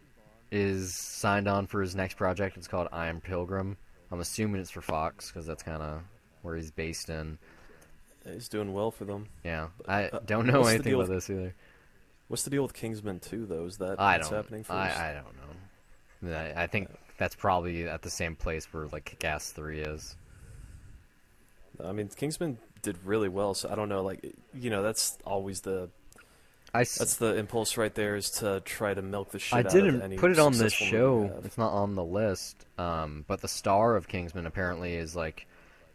is signed on for his next project. It's called I Am Pilgrim. I'm assuming it's for Fox because that's kind of where he's based in. He's doing well for them. Yeah, I don't know what's the anything deal about with- this either. What's the deal with Kingsman 2, though? Is that I what's don't. happening first? I don't know. I think that's probably at the same place where like Kick-Ass 3 is. I mean, Kingsman did really well, so I don't know. Like, you know, that's always that's the impulse right there, is to try to milk the shit I out of didn't any put it on this successful movie you show. have. It's not on the list. But the star of Kingsman apparently is like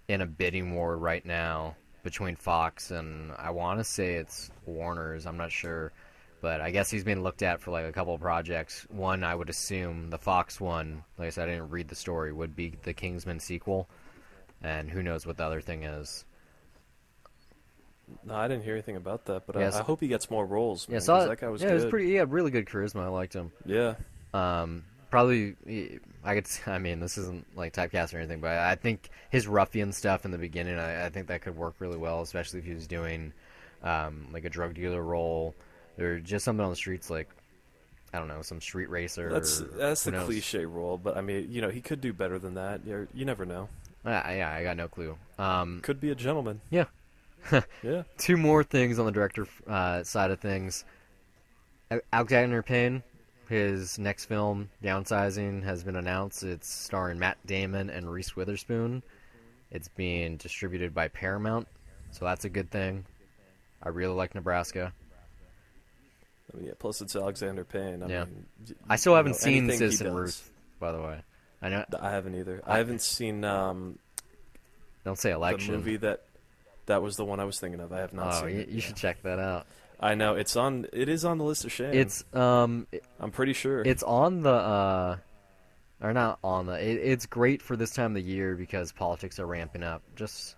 in a bidding war right now between Fox and I want to say it's Warner's. I'm not sure, but I guess he's been looked at for like a couple of projects. One, I would assume the Fox one. Like I said, I didn't read the story. Would be the Kingsman sequel, and who knows what the other thing is. No, I didn't hear anything about that, but Yes. I hope he gets more roles. Yeah, Man, so 'cause that guy was yeah, good. it was pretty. He had really good charisma. I liked him. Yeah, Probably, I could. I mean, this isn't like typecast or anything, but I think his ruffian stuff in the beginning, I think that could work really well, especially if he was doing like a drug dealer role or just something on the streets, like I don't know, some street racer. that's who the knows? cliche role, but I mean, he could do better than that. You never know. Yeah, I got no clue. Could be a gentleman. Yeah. Yeah. Two more things on the director side of things. Alexander Payne, his next film, Downsizing, has been announced. It's starring Matt Damon and Reese Witherspoon. It's being distributed by Paramount, so that's a good thing. I really like Nebraska. I mean, yeah. Plus, it's Alexander Payne. Yeah. mean, I still haven't seen anything he Citizen does. Ruth, by the way. I know. I haven't either. I haven't seen Don't say the election. movie that was the one I was thinking of. I have not Oh, seen you, it. you should check that out. I know it is on the list of shame. It's I'm pretty sure. It's on the or not on the. It's great for this time of the year because politics are ramping up. Just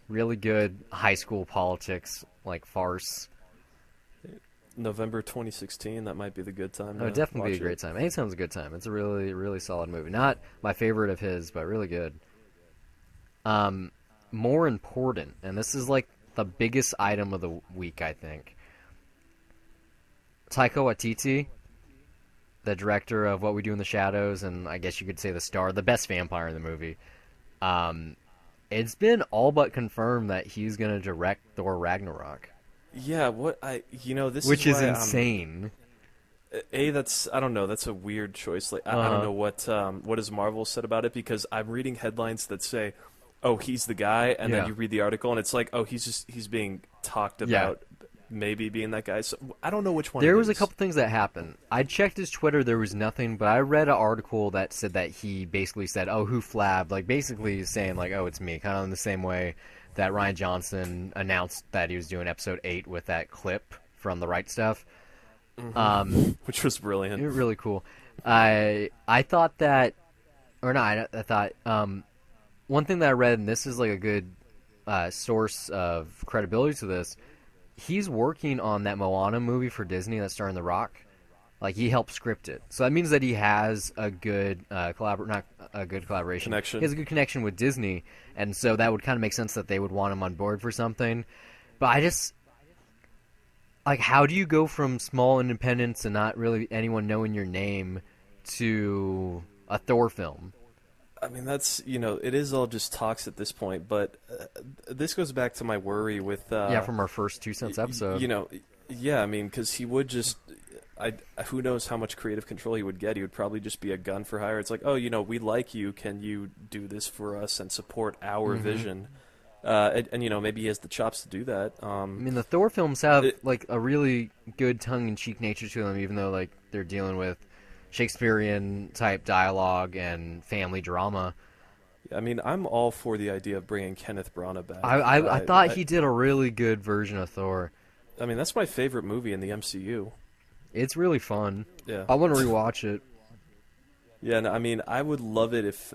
really good high school politics, like farce. November 2016. That might be the good time. Oh, to definitely be watch a great time. Anytime's a good time. It's a really, really solid movie. Not my favorite of his, but really good. More important, and this is like the biggest item of the week, I think. Taika Waititi, the director of What We Do in the Shadows, and I guess you could say the star, the best vampire in the movie. It's been all but confirmed that he's going to direct Thor Ragnarok, Yeah. This which is is why insane. I don't know. That's a weird choice. Like I don't know what has Marvel said about it because I'm reading headlines that say, "Oh, he's the guy," and Yeah. then you read the article and it's like, "Oh, he's being talked about, maybe being that guy." So I don't know which one. There it was a is. couple things that happened. I checked his Twitter, there was nothing, but I read an article that said that he basically said, "Oh, who flabbed?" Like basically saying like, "Oh, it's me," kind of in the same way that Ryan Johnson announced that he was doing episode 8 with that clip from The Right Stuff. which was brilliant. Really cool. I thought that, or not. I thought one thing that I read, and this is like a good source of credibility to this. He's working on that Moana movie for Disney that's starring The Rock. Like he helped script it, so that means that he has a good not a good collaboration. Connection. He has a good connection with Disney, and so that would kind of make sense that they would want him on board for something. But I just like, how do you go from small independents and not really anyone knowing your name to a Thor film? I mean, that's it is all just talks at this point. But this goes back to my worry with From our first 2 cents episode. Yeah, I mean, because he would just. Who knows how much creative control he would get? He would probably just be a gun for hire. It's like, oh, we like you. Can you do this for us and support our vision? And maybe he has the chops to do that. I mean, the Thor films have like a really good tongue-in-cheek nature to them, even though like they're dealing with Shakespearean type dialogue and family drama. I mean, I'm all for the idea of bringing Kenneth Branagh back. I thought he did a really good version of Thor. I mean, that's my favorite movie in the MCU. It's really fun. Yeah. I want to rewatch it. Yeah, no, I mean, I would love it if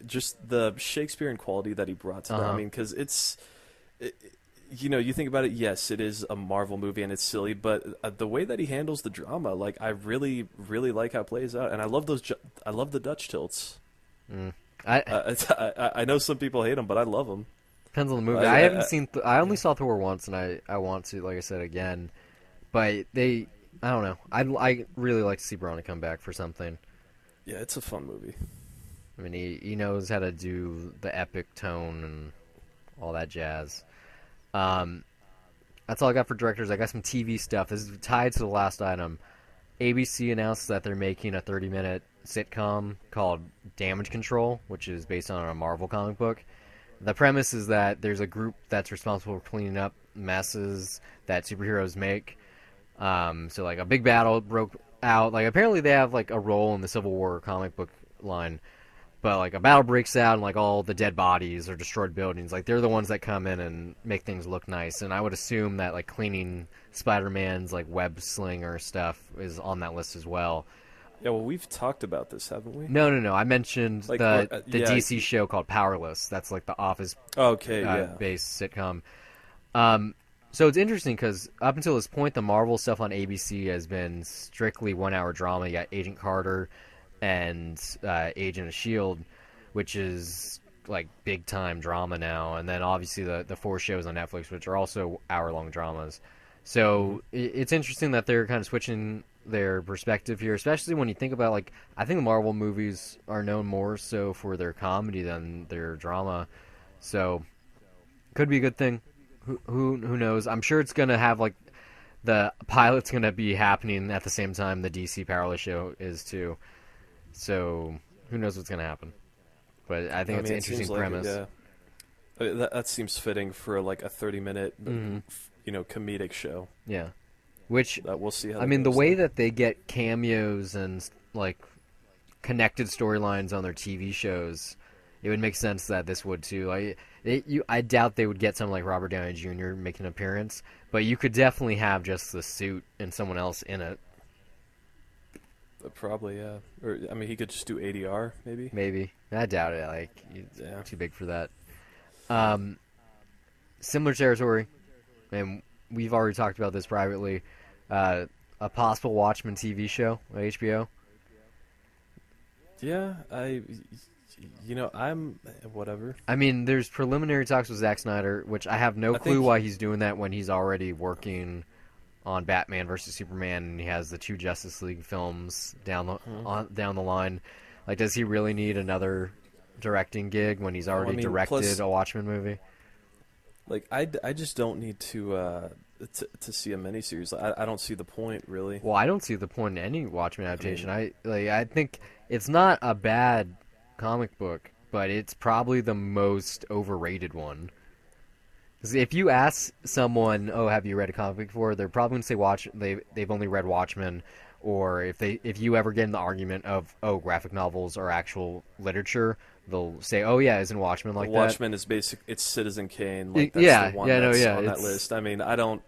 just the Shakespearean quality that he brought to that. I mean, because you think about it. Yes, it is a Marvel movie and it's silly, but the way that he handles the drama, like I really, really like how it plays out, and I love those. I love the Dutch tilts. I know some people hate them, but I love them. Depends on the movie. I haven't seen. I only saw Thor once, and I want to, like I said, again. But I don't know. I really like to see Branagh come back for something. Yeah, it's a fun movie. I mean, he knows how to do the epic tone and all that jazz. That's all I got for directors. I got some TV stuff. This is tied to the last item. ABC announced that they're making a 30-minute sitcom called Damage Control, which is based on a Marvel comic book. The premise is that there's a group that's responsible for cleaning up messes that superheroes make. So like a big battle broke out. Like apparently they have like a role in the Civil War comic book line. But like a battle breaks out and like all the dead bodies or destroyed buildings, like they're the ones that come in and make things look nice. And I would assume that like cleaning Spider-Man's like web slinger stuff is on that list as well. Yeah, well, we've talked about this, haven't we? No. I mentioned Like, the yeah. DC show called Powerless. That's like the Office Okay, yeah. based sitcom. So it's interesting because up until this point, the Marvel stuff on ABC has been strictly 1 hour drama. You got Agent Carter and Agent of Shield, which is like big time drama now. And then obviously the 4 shows on Netflix, which are also hour-long dramas. So it's interesting that they're kind of switching their perspective here, especially when you think about, like, I think the Marvel movies are known more so for their comedy than their drama. So could be a good thing. Who knows? I'm sure it's gonna have like the pilot's gonna be happening at the same time the DC Powerless show is too. So who knows what's gonna happen? But I think it's an it seems interesting like premise. that seems fitting for like a 30-minute, comedic show. Yeah. Which We'll see how. I that mean, the goes, way though. that they get cameos and like connected storylines on their TV shows, it would make sense that this would too. I doubt they would get someone like Robert Downey Jr. make an appearance, but you could definitely have just the suit and someone else in it. Probably, yeah. Or I mean, he could just do ADR, maybe. Maybe. I doubt it. Like, he's Yeah. too big for that. Similar territory, and we've already talked about this privately. A possible Watchmen TV show on HBO. Yeah, I'm whatever. I mean, there's preliminary talks with Zack Snyder, which I have no I clue think- why he's doing that when he's already working on Batman versus Superman, and he has the 2 Justice League films down the line. Like, does he really need another directing gig when he's already directed plus- a Watchmen movie? Like, I just don't need to see a miniseries. I don't see the point, really. Well, I don't see the point in any Watchmen adaptation. I think it's not a bad comic book, but it's probably the most overrated one. 'Cause if you ask someone, "Oh, have you read a comic book before?" They're probably gonna say they've only read Watchmen, or if you ever get in the argument of, "Oh, graphic novels are actual literature," they'll say, "Oh yeah, isn't Watchmen like that?" Watchmen is it's Citizen Kane. Like, that's Yeah, the one yeah, no, that's yeah, on that it's- list. I mean, I don't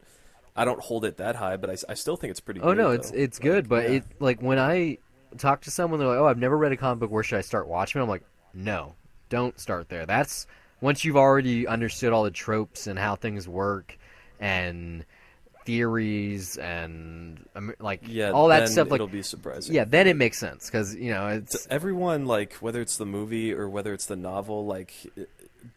hold it that high, but I still think it's pretty. Oh good, no, though. it's good, but yeah. it like when I talk to someone, they're like, "Oh, I've never read a comic book. Where should I start watching?" I'm like, "No, don't start there. That's once you've already understood all the tropes and how things work, and theories and like Yeah, all that then stuff. Like, it'll be surprising. yeah, then it makes sense because it's Everyone, like, whether it's the movie or whether it's the novel, like,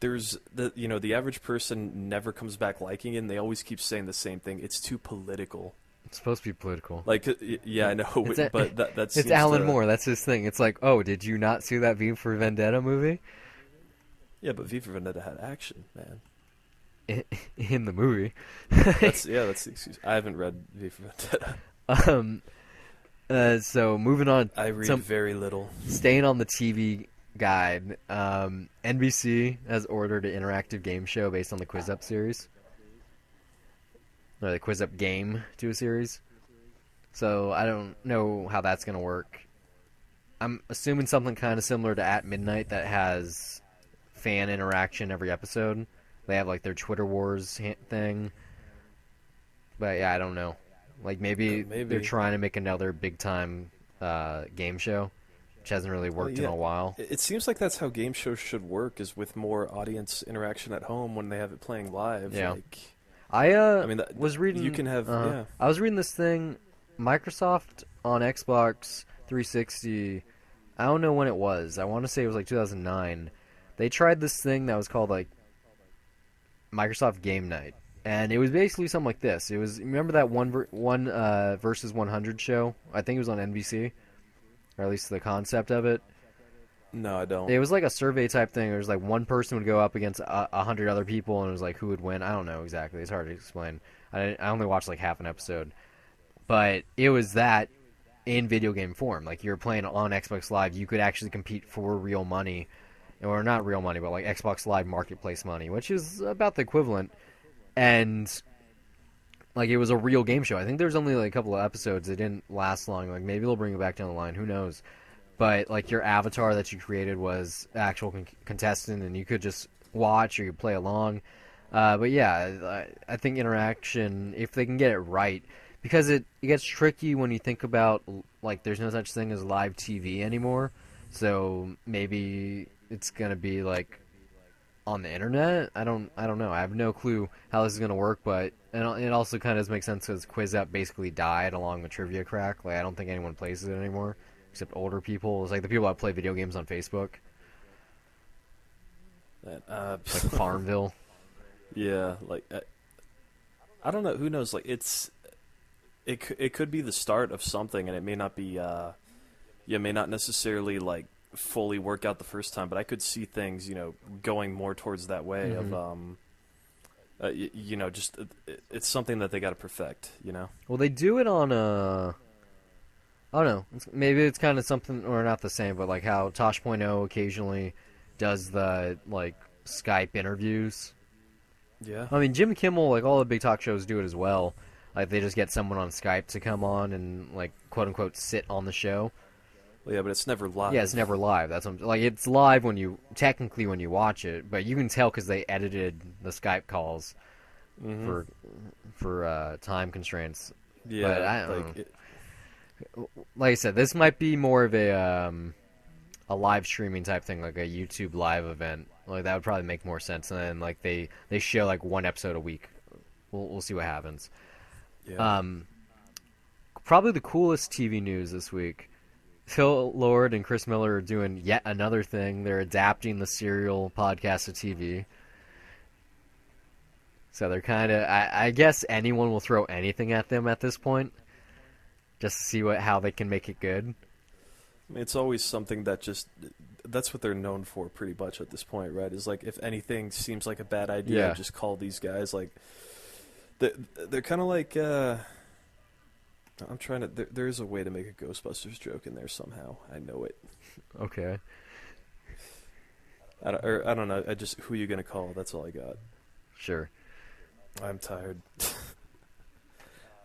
there's the average person never comes back liking it, and they always keep saying the same thing. It's too political. supposed to be political. Like, yeah, I know, It's but that it's seems Alan to- Moore. That's his thing. It's like, oh, did you not see that V for Vendetta movie Yeah, but V for Vendetta had action, man. in the movie? That's the excuse. I haven't read V for Vendetta. So moving on, I read very little. staying on the TV guide, NBC has ordered an interactive game show based on the Quiz Up series, or the Quiz Up game to a series. So I don't know how that's gonna work. I'm assuming something kind of similar to At Midnight that has fan interaction every episode. They have like their Twitter Wars thing, but yeah, I don't know. Like maybe Maybe. they're trying to make another big time game show, which hasn't really worked in yeah. a while. It seems like that's how game shows should work, is with more audience interaction at home when they have it playing live. Yeah. Like, I mean, was reading. you can have yeah. I was reading this thing. Microsoft on Xbox 360. I don't know when it was. I want to say it was like 2009. They tried this thing that was called like Microsoft Game Night, and it was basically something like this. It was, remember that one versus 100 show? I think it was on NBC, or at least the concept of it. No, I don't. It was like a survey type thing. It was like one person would go up against 100 other people, and it was like who would win. I don't know exactly. It's hard to explain. I only watched like half an episode, but it was that in video game form. Like you're playing on Xbox Live, you could actually compete for real money, or not real money, but like Xbox Live Marketplace money, which is about the equivalent. And like it was a real game show. I think there was only like a couple of episodes. It didn't last long. Like maybe they'll bring it back down the line. Who knows? but like your avatar that you created was actual contestant, and you could just watch or you play along. But yeah, I think interaction, if they can get it right, because it gets tricky when you think about like there's no such thing as live TV anymore. So maybe it's gonna be like on the internet. I don't know. I have no clue how this is gonna work, but and it also kind of does make sense because Quiz App basically died along with Trivia Crack. Like I don't think anyone plays it anymore except older people. It's like the people that play video games on Facebook, That, like Farmville. yeah, like I don't know. Who knows? Like it could be the start of something, and it may not be. Yeah, may not necessarily like fully work out the first time, but I could see things, going more towards that way of, just it's something that they got to perfect. Well, they do it on I don't know. Maybe it's kind of something, or not the same, but like how Tosh.0 occasionally does the like Skype interviews. Yeah. I mean, Jim Kimmel, like all the big talk shows do it as well. Like they just get someone on Skype to come on and like quote unquote sit on the show. Well, yeah, but it's never live. Yeah, it's never live. That's what like it's live when you technically when you watch it, but you can tell because they edited the Skype calls for time constraints. Yeah, but I don't know. Like I said, this might be more of a live streaming type thing, like a YouTube live event. Like that would probably make more sense. And then like they show like one episode a week. We'll see what happens. Yeah. Probably the coolest TV news this week. Phil Lord and Chris Miller are doing yet another thing. They're adapting the Serial podcast to TV. So they're kind of, I guess anyone will throw anything at them at this point, just to see how they can make it good. I mean, it's always something that that's what they're known for pretty much at this point, right? Is like if anything seems like a bad idea, Yeah. just call these guys. Like they're kind of like. I'm trying to. There's a way to make a Ghostbusters joke in there somehow. I know it. Okay. I don't know. Who you gonna call? That's all I got. Sure. I'm tired.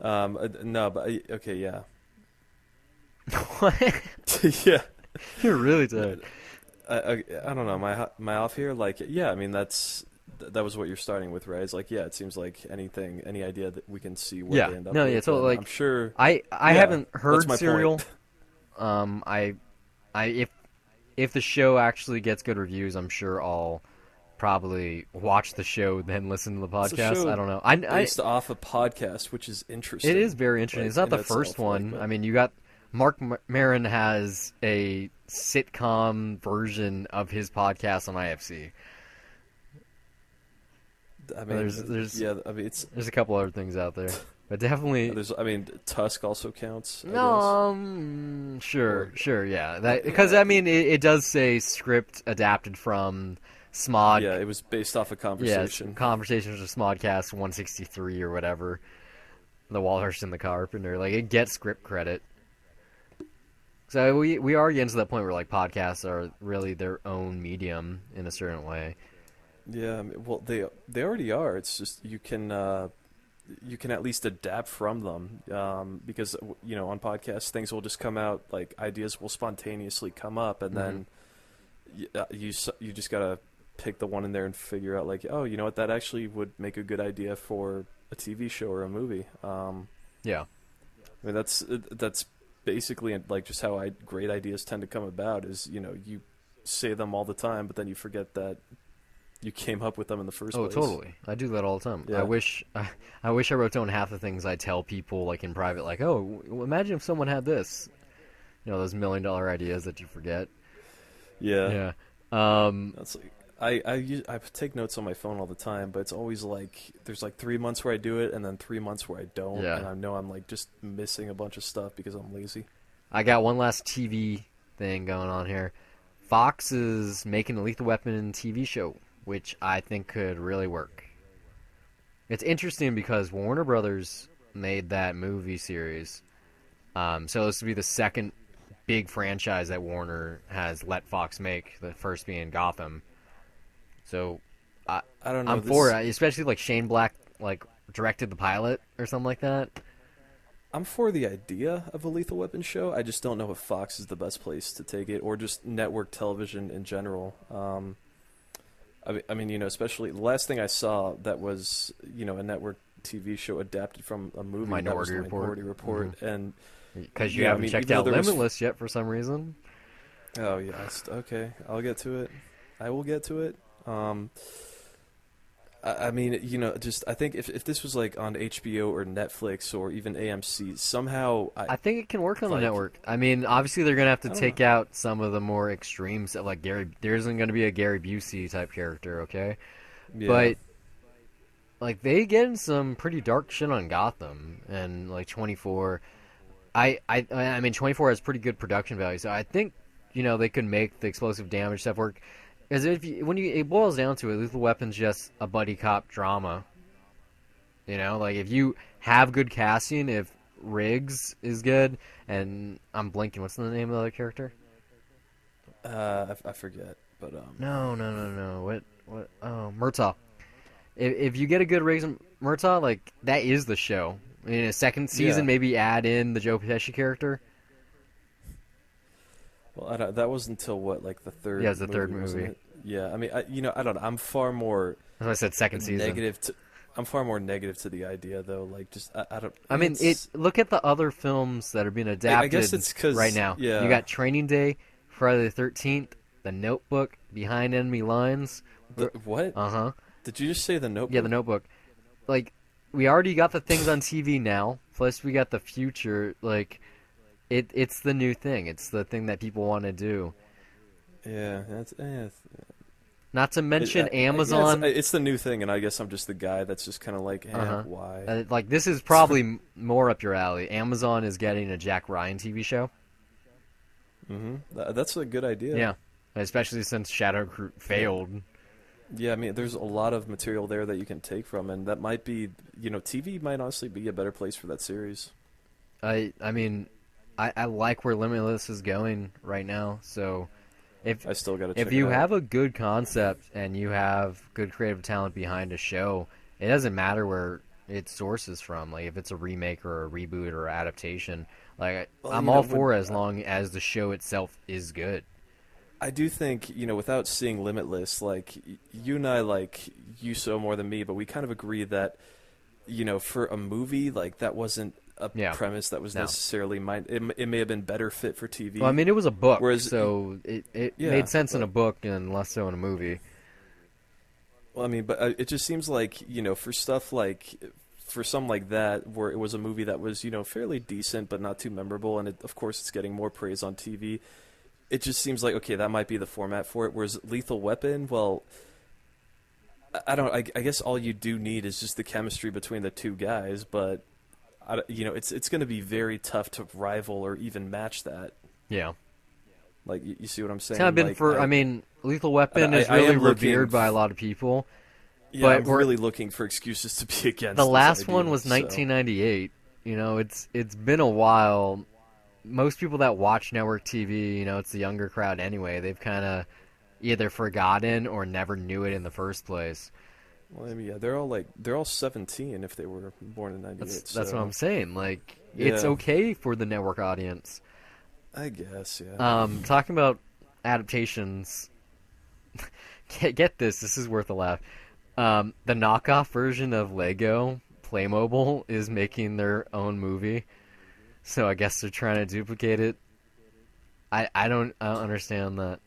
No, but okay, yeah. What? Yeah. You're really tired. I don't know. My off here? Like, yeah. I mean, that was what you're starting with, right? It's like, yeah. It seems like any idea that we can see where Yeah. they end up. No, with, yeah. So like, I'm sure. I haven't heard that's my Serial. point. If the show actually gets good reviews, I'm sure I'll probably watch the show then listen to the It's a podcast. show I don't know. based off a podcast, which is interesting. It is very interesting. like, It's not in the itself, first one. but- I mean, you got Mark Maron has a sitcom version of his podcast on IFC. I mean, there's- yeah. I mean, it's There's a couple other things out there, but definitely. I mean, Tusk also counts. I guess. Sure, yeah. That because I mean, it does say script adapted from Smod. Yeah, it was based off a Yeah, conversation. Conversations with Smodcast 163 or whatever. The Walrus and the Carpenter. Like, it gets script credit. So we are getting to that point where, like, podcasts are really their own medium in a certain way. Yeah, I mean, well, they already are. It's just you can at least adapt from them because on podcasts things will just come out, like ideas will spontaneously come up, and then you just gotta pick the one in there and figure out, like, oh, you know what, that actually would make a good idea for a TV show or a movie. Yeah. I mean, that's basically like just how great ideas tend to come about. Is you say them all the time, but then you forget that you came up with them in the first Oh, place. totally. I do that all the time. Yeah. I wish I wrote down half the things I tell people, like in private, like, oh, imagine if someone had this. Those $1 million ideas that you forget. Yeah. Yeah. That's like I take notes on my phone all the time, but it's always like there's like 3 months where I do it, and then 3 months where I don't, Yeah. and I know I'm like just missing a bunch of stuff because I'm lazy. I got one last TV thing going on here. Fox is making a Lethal Weapon TV show, which I think could really work. It's interesting because Warner Brothers made that movie series. So this would be the second big franchise that Warner has let Fox make, the first being Gotham. So I don't know. I'm for it, especially like Shane Black like directed the pilot or something like that. I'm for the idea of a Lethal Weapon show. I just don't know if Fox is the best place to take it, or just network television in general. I mean, especially the last thing I saw that was, a network TV show adapted from a movie. That was Minority the Report. Minority Report, and Because you yeah, I haven't mean, checked even though out there was, Limitless yet for some reason. oh yes, okay, I'll get to it. I will get to it. I mean, just I think if this was like on HBO or Netflix or even AMC, somehow I think it can work on the like, network. I mean, obviously they're gonna have to I don't take know. out some of the more extreme stuff, like Gary. There isn't gonna be a Gary Busey type character, okay? Yeah. But like they get in some pretty dark shit on Gotham and like 24. I mean 24 has pretty good production value, so I think they could make the explosive damage stuff work. Because it boils down to it, Lethal Weapon's just a buddy cop drama. Like if you have good casting, if Riggs is good, and I'm blinking. What's the name of the other character? I forget, but No. What? Oh, Murtaugh. If you get a good Riggs and Murtaugh, like that is the show. In a second season, yeah. maybe add in the Joe Pesci character. Well, that was until what, like the third? Yeah, it's the third wasn't movie. it? Yeah, I mean, I don't know. I'm far more As I said, second season. negative to. I'm far more negative to the idea, though. Like, just I don't. I mean, it's- look at the other films that are being adapted I guess it's 'cause- right now. yeah. You got Training Day, Friday the 13th, The Notebook, Behind Enemy Lines. What? Uh-huh. Did you just say the Notebook? Yeah, The Notebook. Like, we already got the things on TV now, plus we got the future. Like, it's the new thing. It's the thing that people want to do. Yeah, it's Not to mention yeah, Amazon. it's the new thing, and I guess I'm just the guy that's just kind of like, why? Like, this is probably more up your alley. Amazon is getting a Jack Ryan TV show. That's a good idea. Yeah. Especially since Shadow Crew failed. Yeah, I mean, there's a lot of material there that you can take from, and that might be, TV might honestly be a better place for that series. I mean, I like where Limitless is going right now. So I still got to check if you it out. have a good concept and you have good creative talent behind a show, it doesn't matter where its source is from. Like if it's a remake or a reboot or adaptation, like Well, I'm all for it as long as the show itself is good. I do think, without seeing Limitless, like, you and I, like, you so more than me, but we kind of agree that, for a movie, like, that wasn't a premise that was necessarily it may have been better fit for TV. Well, I mean, it was a book, Whereas, so it made sense in a book and less so in a movie. Well, I mean, but it just seems like, for stuff like, for something like that, where it was a movie that was, fairly decent but not too memorable, and of course it's getting more praise on TV, it just seems like, okay, that might be the format for it. Whereas Lethal Weapon, well, I guess all you do need is just the chemistry between the two guys, but it's going to be very tough to rival or even match that. Yeah. Like, you see what I'm saying? It's kind of been I mean, Lethal Weapon is I really am revered by a lot of people. Yeah, but I'm really looking for excuses to be against the this last idea, one was 1998. It's been a while. Most people that watch network TV, it's the younger crowd anyway. They've kind of either forgotten or never knew it in the first place. Well, I mean, yeah, they're all 17 if they were born in '98. That's what I'm saying. Like, it's okay for the network audience. I guess, yeah. Talking about adaptations, get this. This is worth a laugh. The knockoff version of Lego Playmobil is making their own movie. So I guess they're trying to duplicate it. I don't understand that.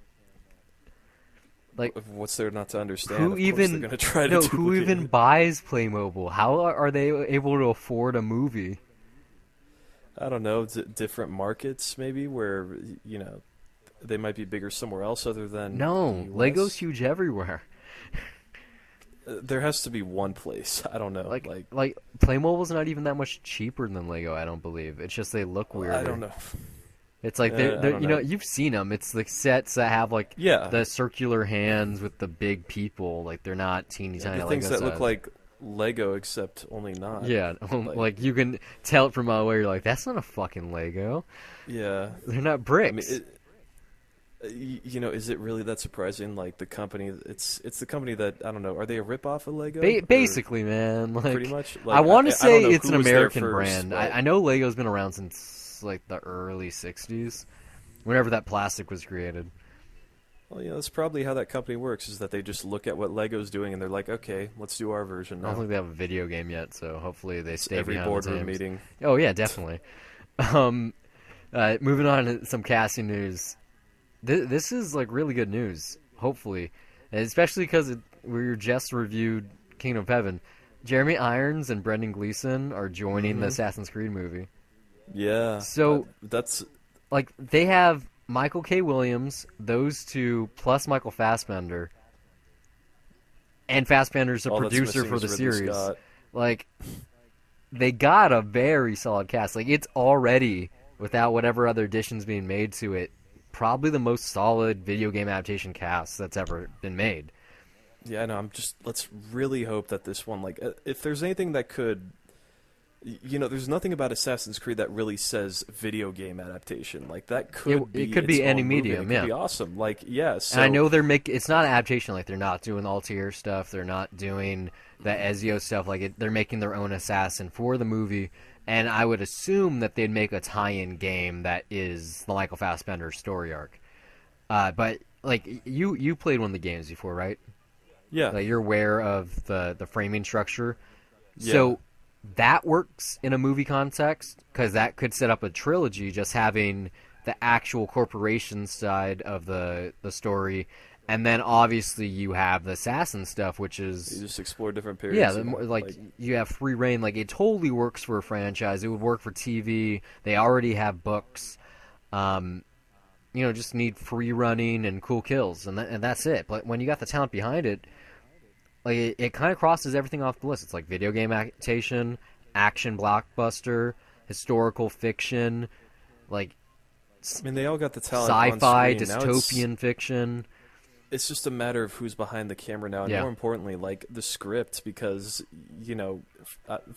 Like, what's there not to understand? Who of even course they're gonna try to who even it. buys Playmobil? How are they able to afford a movie? I don't know, different markets maybe where they might be bigger somewhere else other than No, the US. Lego's huge everywhere. There has to be one place. I don't know. Like Playmobil's not even that much cheaper than Lego. I don't believe. It's just they look weird. I don't know. It's like I they're don't know. you've seen them. It's the sets that have like the circular hands with the big people. Like they're not teeny tiny. The things Lego that look size. like Lego except only not. Yeah, like you can tell it from a mile away. You're like, that's not a fucking Lego. Yeah. They're not bricks. I mean, is it really that surprising? Like the company, it's the company that I don't know. Are they a ripoff of Lego? Basically, man, Pretty like much. I Like want to I don't say know it's who an was there American first, brand. but I know Lego's been around since like the early '60s, whenever that plastic was created. well, that's probably how that company works. Is that they just look at what Lego's doing and they're like, okay, let's do our version I don't now. think they have a video game yet, so hopefully they It's stay every behind the boardroom times. meeting. Oh yeah, definitely. Um, moving on to some casting news. This is like really good news. Hopefully, especially because we just reviewed Kingdom of Heaven. Jeremy Irons and Brendan Gleeson are joining the Hmm. Assassin's Creed movie. Yeah, So that's like they have Michael K. Williams, those two plus Michael Fassbender, and Fassbender's a all that's producer missing for is the Ridley series. Scott. Like they got a very solid cast. Like it's already, without whatever other additions being made to it, probably the most solid video game adaptation cast that's ever been made. Yeah, I know. Let's really hope that this one, like, if there's anything that could, there's nothing about Assassin's Creed that really says video game adaptation. Like that could be It could be its any own movie, and medium, it yeah. could be awesome. Like, yeah. And I So know it's not adaptation. Like they're not doing Altair stuff. They're not doing the Ezio stuff. Like they're making their own assassin for the movie. And I would assume that they'd make a tie-in game that is the Michael Fassbender story arc. But like you played one of the games before, right? yeah, Like you're aware of the framing structure. Yeah. So that works in a movie context because that could set up a trilogy, just having the actual corporation side of the story, and then obviously you have the assassin stuff, which you is just explore different periods. yeah, like you have free reign. Like it totally works for a franchise. It would work for TV. They already have books. Just need free running and cool kills, and that's it. But when you got the talent behind it, like it kind of crosses everything off the list. It's like video game adaptation, action blockbuster, historical fiction, like I mean, they all got the talent. on sci-fi, screen. Now dystopian fiction. it's just a matter of who's behind the camera now, and Yeah. more importantly, like the script, because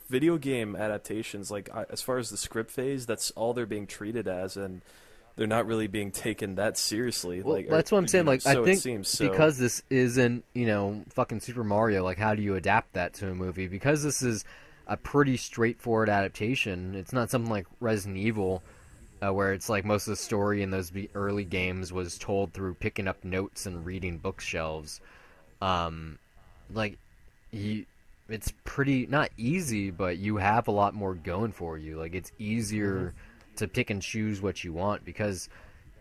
video game adaptations, like as far as the script phase, that's all they're being treated as, and they're not really being taken that seriously. Well, like, that's what I'm saying. Like, so I think it seems, so. because this isn't, fucking Super Mario, like, how do you adapt that to a movie? Because this is a pretty straightforward adaptation. It's not something like Resident Evil, where it's like most of the story in those early games was told through picking up notes and reading bookshelves. Like, it's pretty, not easy, but you have a lot more going for you. Like, it's easier to pick and choose what you want, because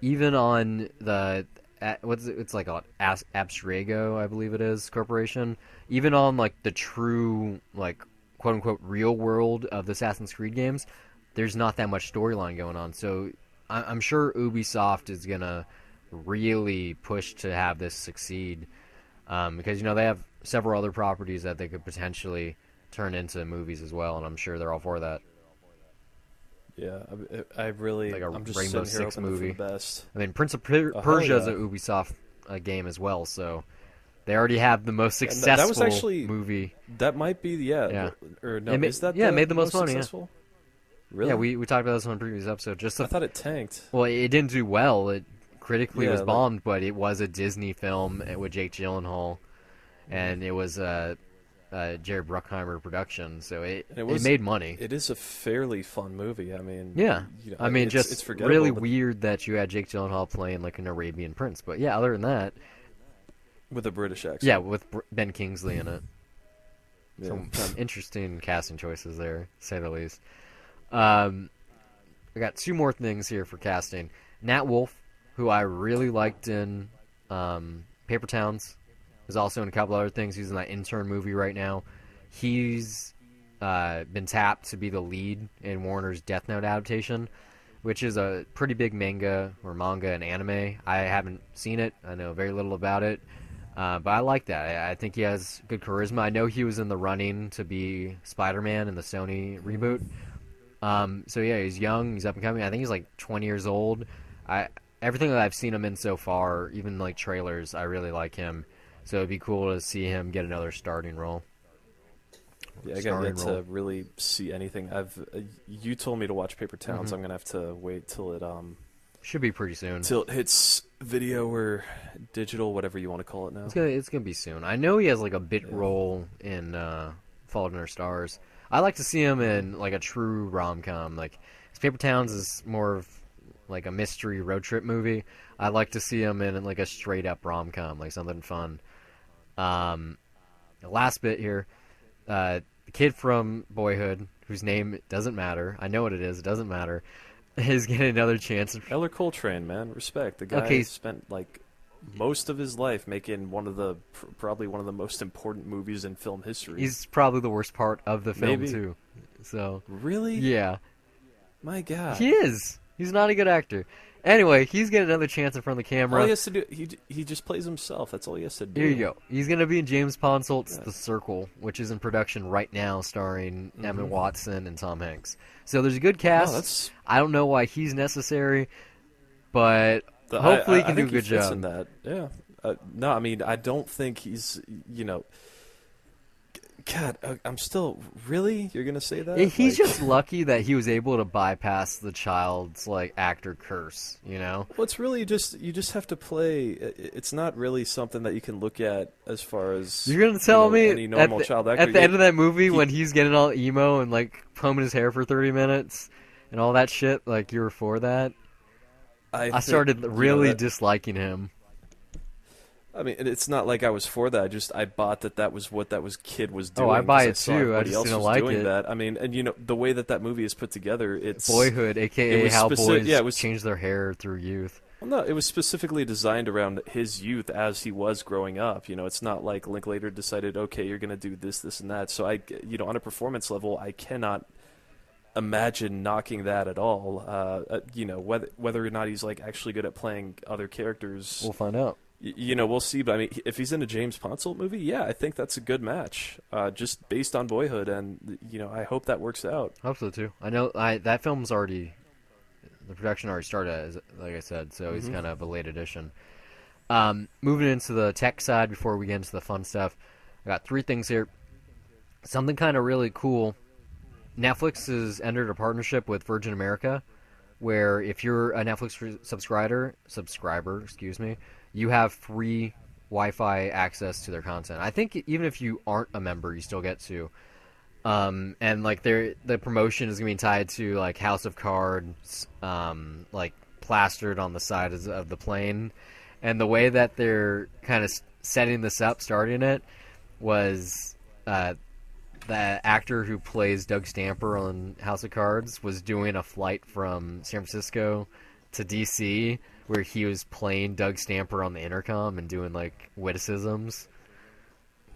even on the it's like a Abstrago, I believe it is, corporation, even on like the true, like, quote unquote real world of the Assassin's Creed games, there's not that much storyline going on. So I'm sure Ubisoft is gonna really push to have this succeed, because they have several other properties that they could potentially turn into movies as well, and I'm sure they're all for that. Yeah, I really, Like a I'm just Rainbow sitting here Six hoping movie. for the best. I mean, Prince of hell Persia is yeah. a Ubisoft game as well, so they already have the most And successful that was actually movie. That might be, Yeah. or no, It is that made the most money, yeah. successful? Really? Yeah, we talked about this on a previous episode. Just I thought it tanked. well, it didn't do well. It critically Yeah, was like- bombed, but it was a Disney film with Jake Gyllenhaal, and it was a Jerry Bruckheimer production, so it made money. It is a fairly fun movie. I mean, Yeah, I mean, it's just forgettable, really but weird that you had Jake Gyllenhaal playing like an Arabian prince. But yeah, other than that, with a British accent. yeah, with Ben Kingsley in it. Yeah. Some interesting casting choices there, to say the least. I got two more things here for casting. Nat Wolff, who I really liked in Paper Towns, is also in a couple other things. He's in that Intern movie right now. He's been tapped to be the lead in Warner's Death Note adaptation, which is a pretty big manga and anime. I haven't seen it. I know very little about it. But I like that. I think he has good charisma. I know he was in the running to be Spider-Man in the Sony reboot. So yeah, he's young. He's up and coming. I think he's like 20 years old. Everything that I've seen him in so far, even like trailers, I really like him. So it'd be cool to see him get another starting role. Yeah, I got Starring yet to role. really see anything. You told me to watch Paper Towns. Mhm. I'm gonna have to wait till it Should be pretty soon. till it hits video or digital, whatever you want to call it now. It's gonna be soon. I know he has like a bit Yeah. role in Fault in Our Stars. I like to see him in like a true rom-com. Like his Paper Towns is more of like a mystery road trip movie. I like to see him in like a straight up rom-com, like something fun. Um, the last bit here, the kid from Boyhood, whose name doesn't matter. I know what it is. It doesn't matter. Is getting another chance. Eller Coltrane, man, respect. The guy Okay. spent like most of his life making one of the probably one of the most important movies in film history. He's probably the worst part of the film Maybe. too. So Really? yeah, My God. he is. He's not a good actor. Anyway, he's getting another chance in front of the All camera. he has to do, he just plays himself. That's all he has to do. Here you go. He's going to be in James Ponsolt's Yeah. The Circle, which is in production right now, starring Emma Mhm. Watson and Tom Hanks. So there's a good No, cast. that's I don't know why he's necessary, but the- hopefully I he can think do a good fits job. in that. Yeah. No, I mean I don't think he's. God, I'm still really. You're gonna say that? He's Like, just lucky that he was able to bypass the child's like actor curse, you know? Well, it's really just you just have to play. It's not really something that you can look at as far as You're gonna tell me any normal child actor. at the end of that movie he- when he's getting all emo and like combing his hair for 30 minutes and all that shit, like you were for that? I think, started you know, really that- disliking him. I mean, it's not like I was for that. I bought that was what kid was doing. Oh, I buy 'cause it saw too. I everybody just else didn't was like doing it. that. I mean, and the way that movie is put together, it's Boyhood, it aka was how specific- boys yeah, it was- change their hair through youth. Well, no, it was specifically designed around his youth as he was growing up. It's not like Linklater decided, okay, you're going to do this, this, and that. So on a performance level, I cannot imagine knocking that at all. Whether or not he's like actually good at playing other characters, We'll find out. we'll see. But I mean, if he's in a James Ponsoldt movie, yeah, I think that's a good match, just based on Boyhood, and I hope that works out. I hope so too. I know that film's already, the production already started, like I said, so it's Mhm. kind of a late edition. Moving into the tech side before we get into the fun stuff, I got 3 things here. Something kind of really cool. Netflix has entered a partnership with Virgin America, where if you're a Netflix subscriber, excuse me, you have free Wi-Fi access to their content. I think even if you aren't a member, you still get to. And like the promotion is gonna be tied to like House of Cards, like plastered on the side of the plane, and the way that they're kind of setting this up, starting it, was the actor who plays Doug Stamper on House of Cards was doing a flight from San Francisco to DC where he was playing Doug Stamper on the intercom and doing like witticisms.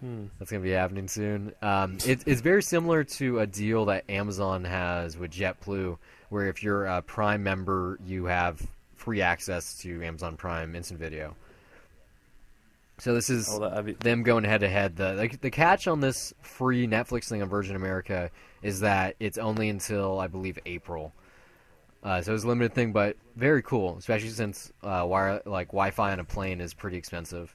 That's going to be happening soon. It's very similar to a deal that Amazon has with JetBlue, where if you're a Prime member, you have free access to Amazon Prime Instant Video. So this is them going head to head. The catch on this free Netflix thing on Virgin America is that it's only until I believe April. So it's a limited thing, but very cool, especially since Wi-Fi on a plane is pretty expensive.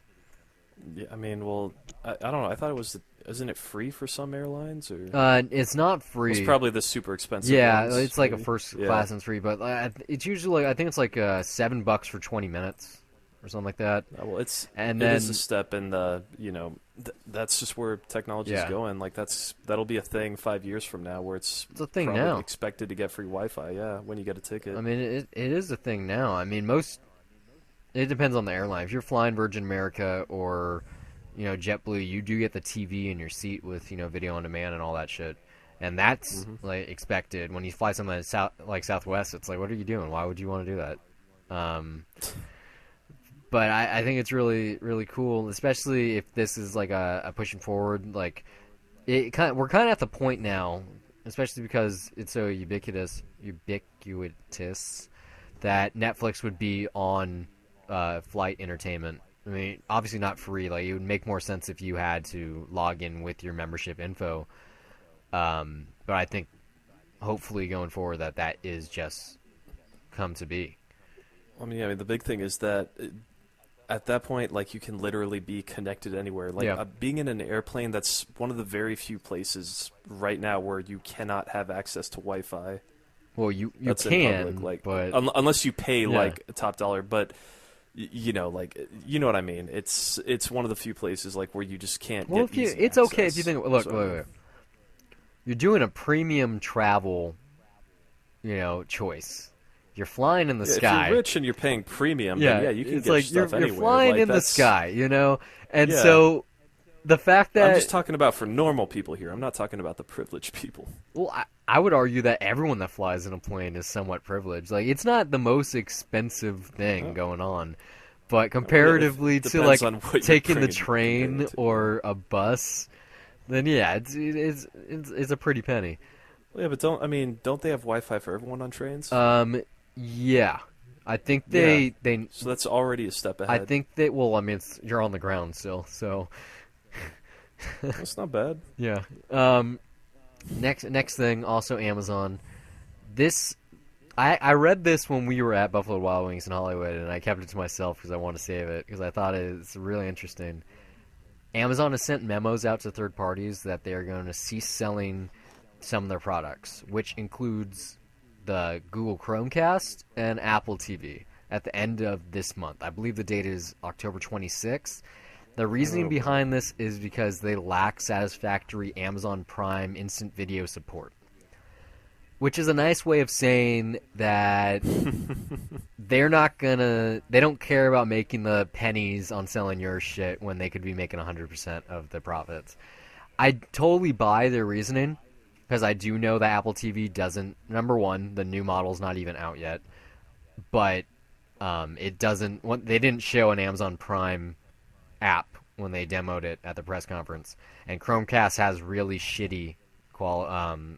Yeah, I mean, well, I don't know. I thought it was. Isn't it free for some airlines? Or It's not free. it's probably the super expensive. Yeah, ones, it's like a maybe. first Yeah. class and it's free, but it's usually I think it's like $7 for 20 minutes or something like that. Well, it And is then a step in the that's just where technology is Yeah. going. Like that'll be a thing 5 years from now, where it's it's a thing probably now. expected to get free Wi-Fi. Yeah, when you get a ticket. I mean, it is a thing now. I mean, it depends on the airline. If you're flying Virgin America or JetBlue, you do get the TV in your seat with video on demand and all that shit, and that's like expected. When you fly something like Southwest, it's like, what are you doing? Why would you want to do that? But I think it's really really cool, especially if this is like a pushing forward. Like we're kind of at the point now, especially because it's so ubiquitous that Netflix would be on flight entertainment. I mean, obviously not free. Like, it would make more sense if you had to log in with your membership info. But I think, hopefully, going forward, that is just come to be. I mean, the big thing is that at that point, like, you can literally be connected anywhere. Like, Yeah. being in an airplane, that's one of the very few places right now where you cannot have access to Wi-Fi. Well, you That's in can, public, like, but unless you pay Yeah. like a top dollar. But you know, like you know what I mean. It's one of the few places like where you just can't Well, get if you, easy it's okay if you access. think. Look, So, I look, mean, look. You're doing a premium travel, choice. You're flying in the yeah, if you're sky. rich and you're paying premium, then Yeah, yeah, you can it's get like stuff you're anywhere. flying Like in the that's sky. And yeah. so the fact I'm that just talking about for normal people here. I'm not talking about the privileged people. well, I would argue that everyone that flies in a plane is somewhat privileged. Like it's not the most expensive thing Oh, going on, but well, yeah, if, comparatively to depends like on what you're taking the comparing train it to. Yeah. or a bus, then yeah, it's a pretty penny. Well, yeah, but don't they have Wi-Fi for everyone on trains? Yeah, I think Yeah. they So that's already a step I ahead. think that well, I mean, you're on the ground still, so That's not bad. yeah. Next thing, also Amazon. This I read this when we were at Buffalo Wild Wings in Hollywood, and I kept it to myself because I wanted to save it because I thought it's really interesting. Amazon has sent memos out to third parties that they are going to cease selling some of their products, which includes the Google Chromecast and Apple TV at the end of this month. I believe the date is October 26th. The reasoning Oh boy. behind this is because they lack satisfactory Amazon Prime instant video support, which is a nice way of saying that they don't care about making the pennies on selling your shit when they could be making 100% of the profits. I totally buy their reasoning because I do know that Apple TV doesn't. Number one, the new model's not even out yet, but it doesn't. They didn't show an Amazon Prime app when they demoed it at the press conference, and Chromecast has really shitty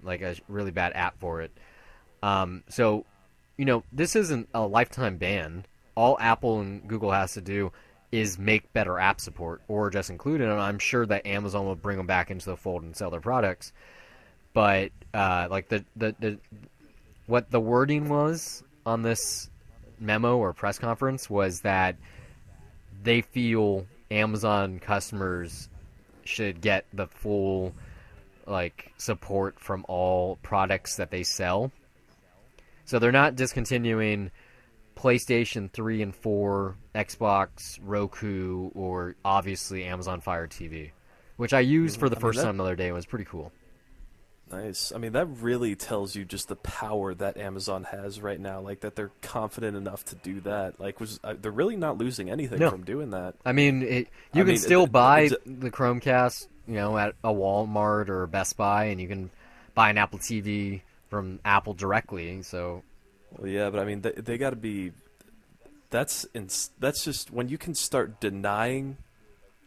like a really bad app for it. So, this isn't a lifetime ban. All Apple and Google has to do is make better app support or just include it, and I'm sure that Amazon will bring them back into the fold and sell their products. But like the what the wording was on this memo or press conference was that they feel Amazon customers should get the full like support from all products that they sell. So they're not discontinuing PlayStation 3 and 4, Xbox, Roku, or obviously Amazon Fire TV, which I used for the I mean first that time the other day and was pretty cool. nice. I mean that really tells you just the power that Amazon has right now. Like that they're confident enough to do that. Like they're really not losing anything No. from doing that. I mean, I you can mean, still buy it's, the Chromecast, at a Walmart or Best Buy, and you can buy an Apple TV from Apple directly. So well, yeah, but I mean they got to be. That's just when you can start denying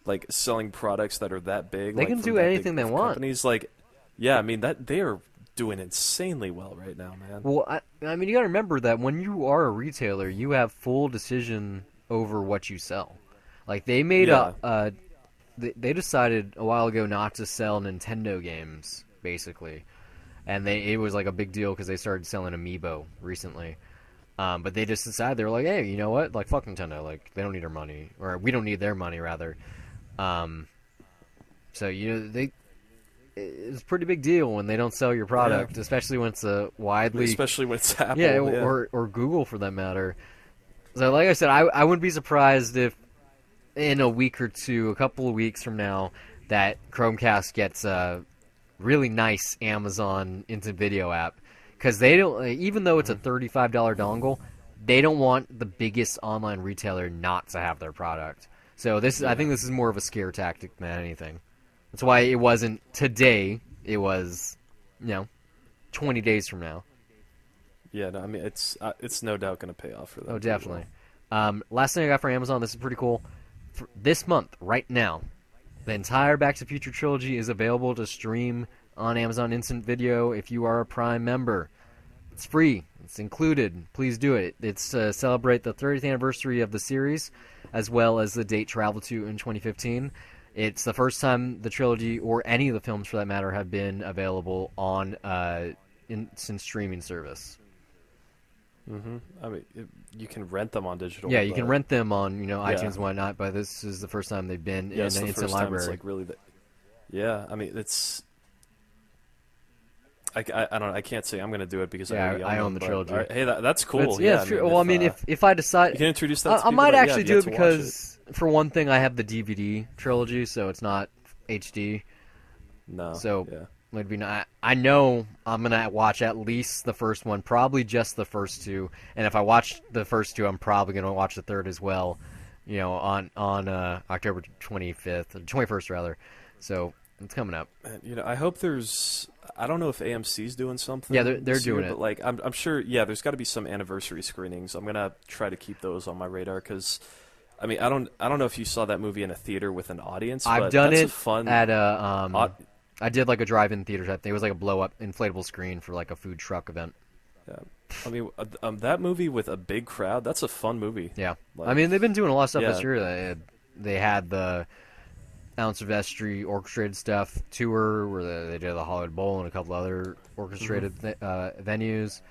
like selling products that are that big. they Like can from do that anything big they of want. companies. Like, yeah, I mean that they are doing insanely well right now, man. Well, I mean, you got to remember that when you are a retailer, you have full decision over what you sell. Like they made Yeah, they decided a while ago not to sell Nintendo games, basically, and it was like a big deal because they started selling Amiibo recently. But they just decided they were like, hey, you know what? Like fuck Nintendo, like they don't need our money, or we don't need their money rather. Um, so it's a pretty big deal when they don't sell your yeah. product, especially when it's a widely Especially when it's Apple. yeah, Yeah. or Google for that matter. So like I said, I wouldn't be surprised if in a week or two, a couple of weeks from now, that Chromecast gets a really nice Amazon Instant Video app because they don't, even though it's a $35 dongle, they don't want the biggest online retailer not to have their product. So I think Yeah. this is more of a scare tactic than anything. That's why it wasn't today. It was, 20 days from now. Yeah, no, I mean it's no doubt going to pay off for them. Oh, pretty definitely. well. Last thing I got for Amazon, this is pretty cool. For this month, right now, the entire Back to the Future trilogy is available to stream on Amazon Instant Video if you are a Prime member. It's free. It's included. Please do it. It's to celebrate the 30th anniversary of the series, as well as the date traveled to in 2015. It's the first time the trilogy, or any of the films for that matter, have been available on instant streaming service. I mean, you can rent them on digital. Yeah, you can but- rent them on iTunes Yeah. and whatnot, but this is the first time they've been Yeah, in it's the the instant first time library. it's like really. Yeah, I mean I don't. I can't say I'm going to do it because I Yeah, already I own own them. the But, trilogy. hey, that's But cool. yeah, Yeah, it's true. Well, I mean, if I decide, you can introduce that to I people might that actually have do yet it to watch it. because for one thing, I have the DVD trilogy, so it's not HD. No, So yeah. would be not. I know I'm gonna watch at least the first one, probably just the first two. And if I watch the first two, I'm probably gonna watch the third as well. You know, on October 25th, or 21st rather. So it's coming up. And, I hope there's. I don't know if AMC's doing something. Yeah, they're this year, doing it. but like I'm sure. Yeah, there's got to be some anniversary screenings. I'm gonna try to keep those on my radar because, I mean, I don't know if you saw that movie in a theater with an audience. I've but done that's it a fun. at a au- I did like a drive-in theater type thing. It was like a blow-up inflatable screen for like a food truck event. yeah. I mean, that movie with a big crowd. That's a fun movie. Yeah, Like, I mean they've been doing a lot of stuff this yeah. year. They had the Alan Silvestri orchestrated stuff tour where they did the Hollywood Bowl and a couple other orchestrated venues.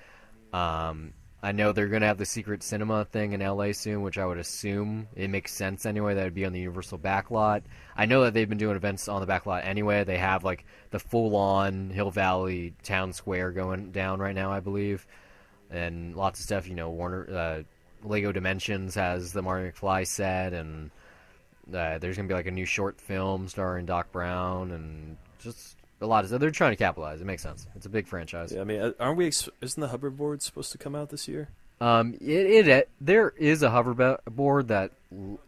I know they're gonna have the Secret Cinema thing in LA soon, which I would assume it makes sense anyway. That would be on the Universal backlot. I know that they've been doing events on the backlot anyway. They have like the full-on Hill Valley Town Square going down right now, I believe, and lots of stuff. Lego Dimensions has the Marty McFly set, and there's gonna be like a new short film starring Doc Brown, and just a lot of stuff. They're trying to capitalize. It makes sense. It's a big franchise. Yeah, I mean, aren't we? Isn't the hoverboard supposed to come out this year? There is a hoverboard that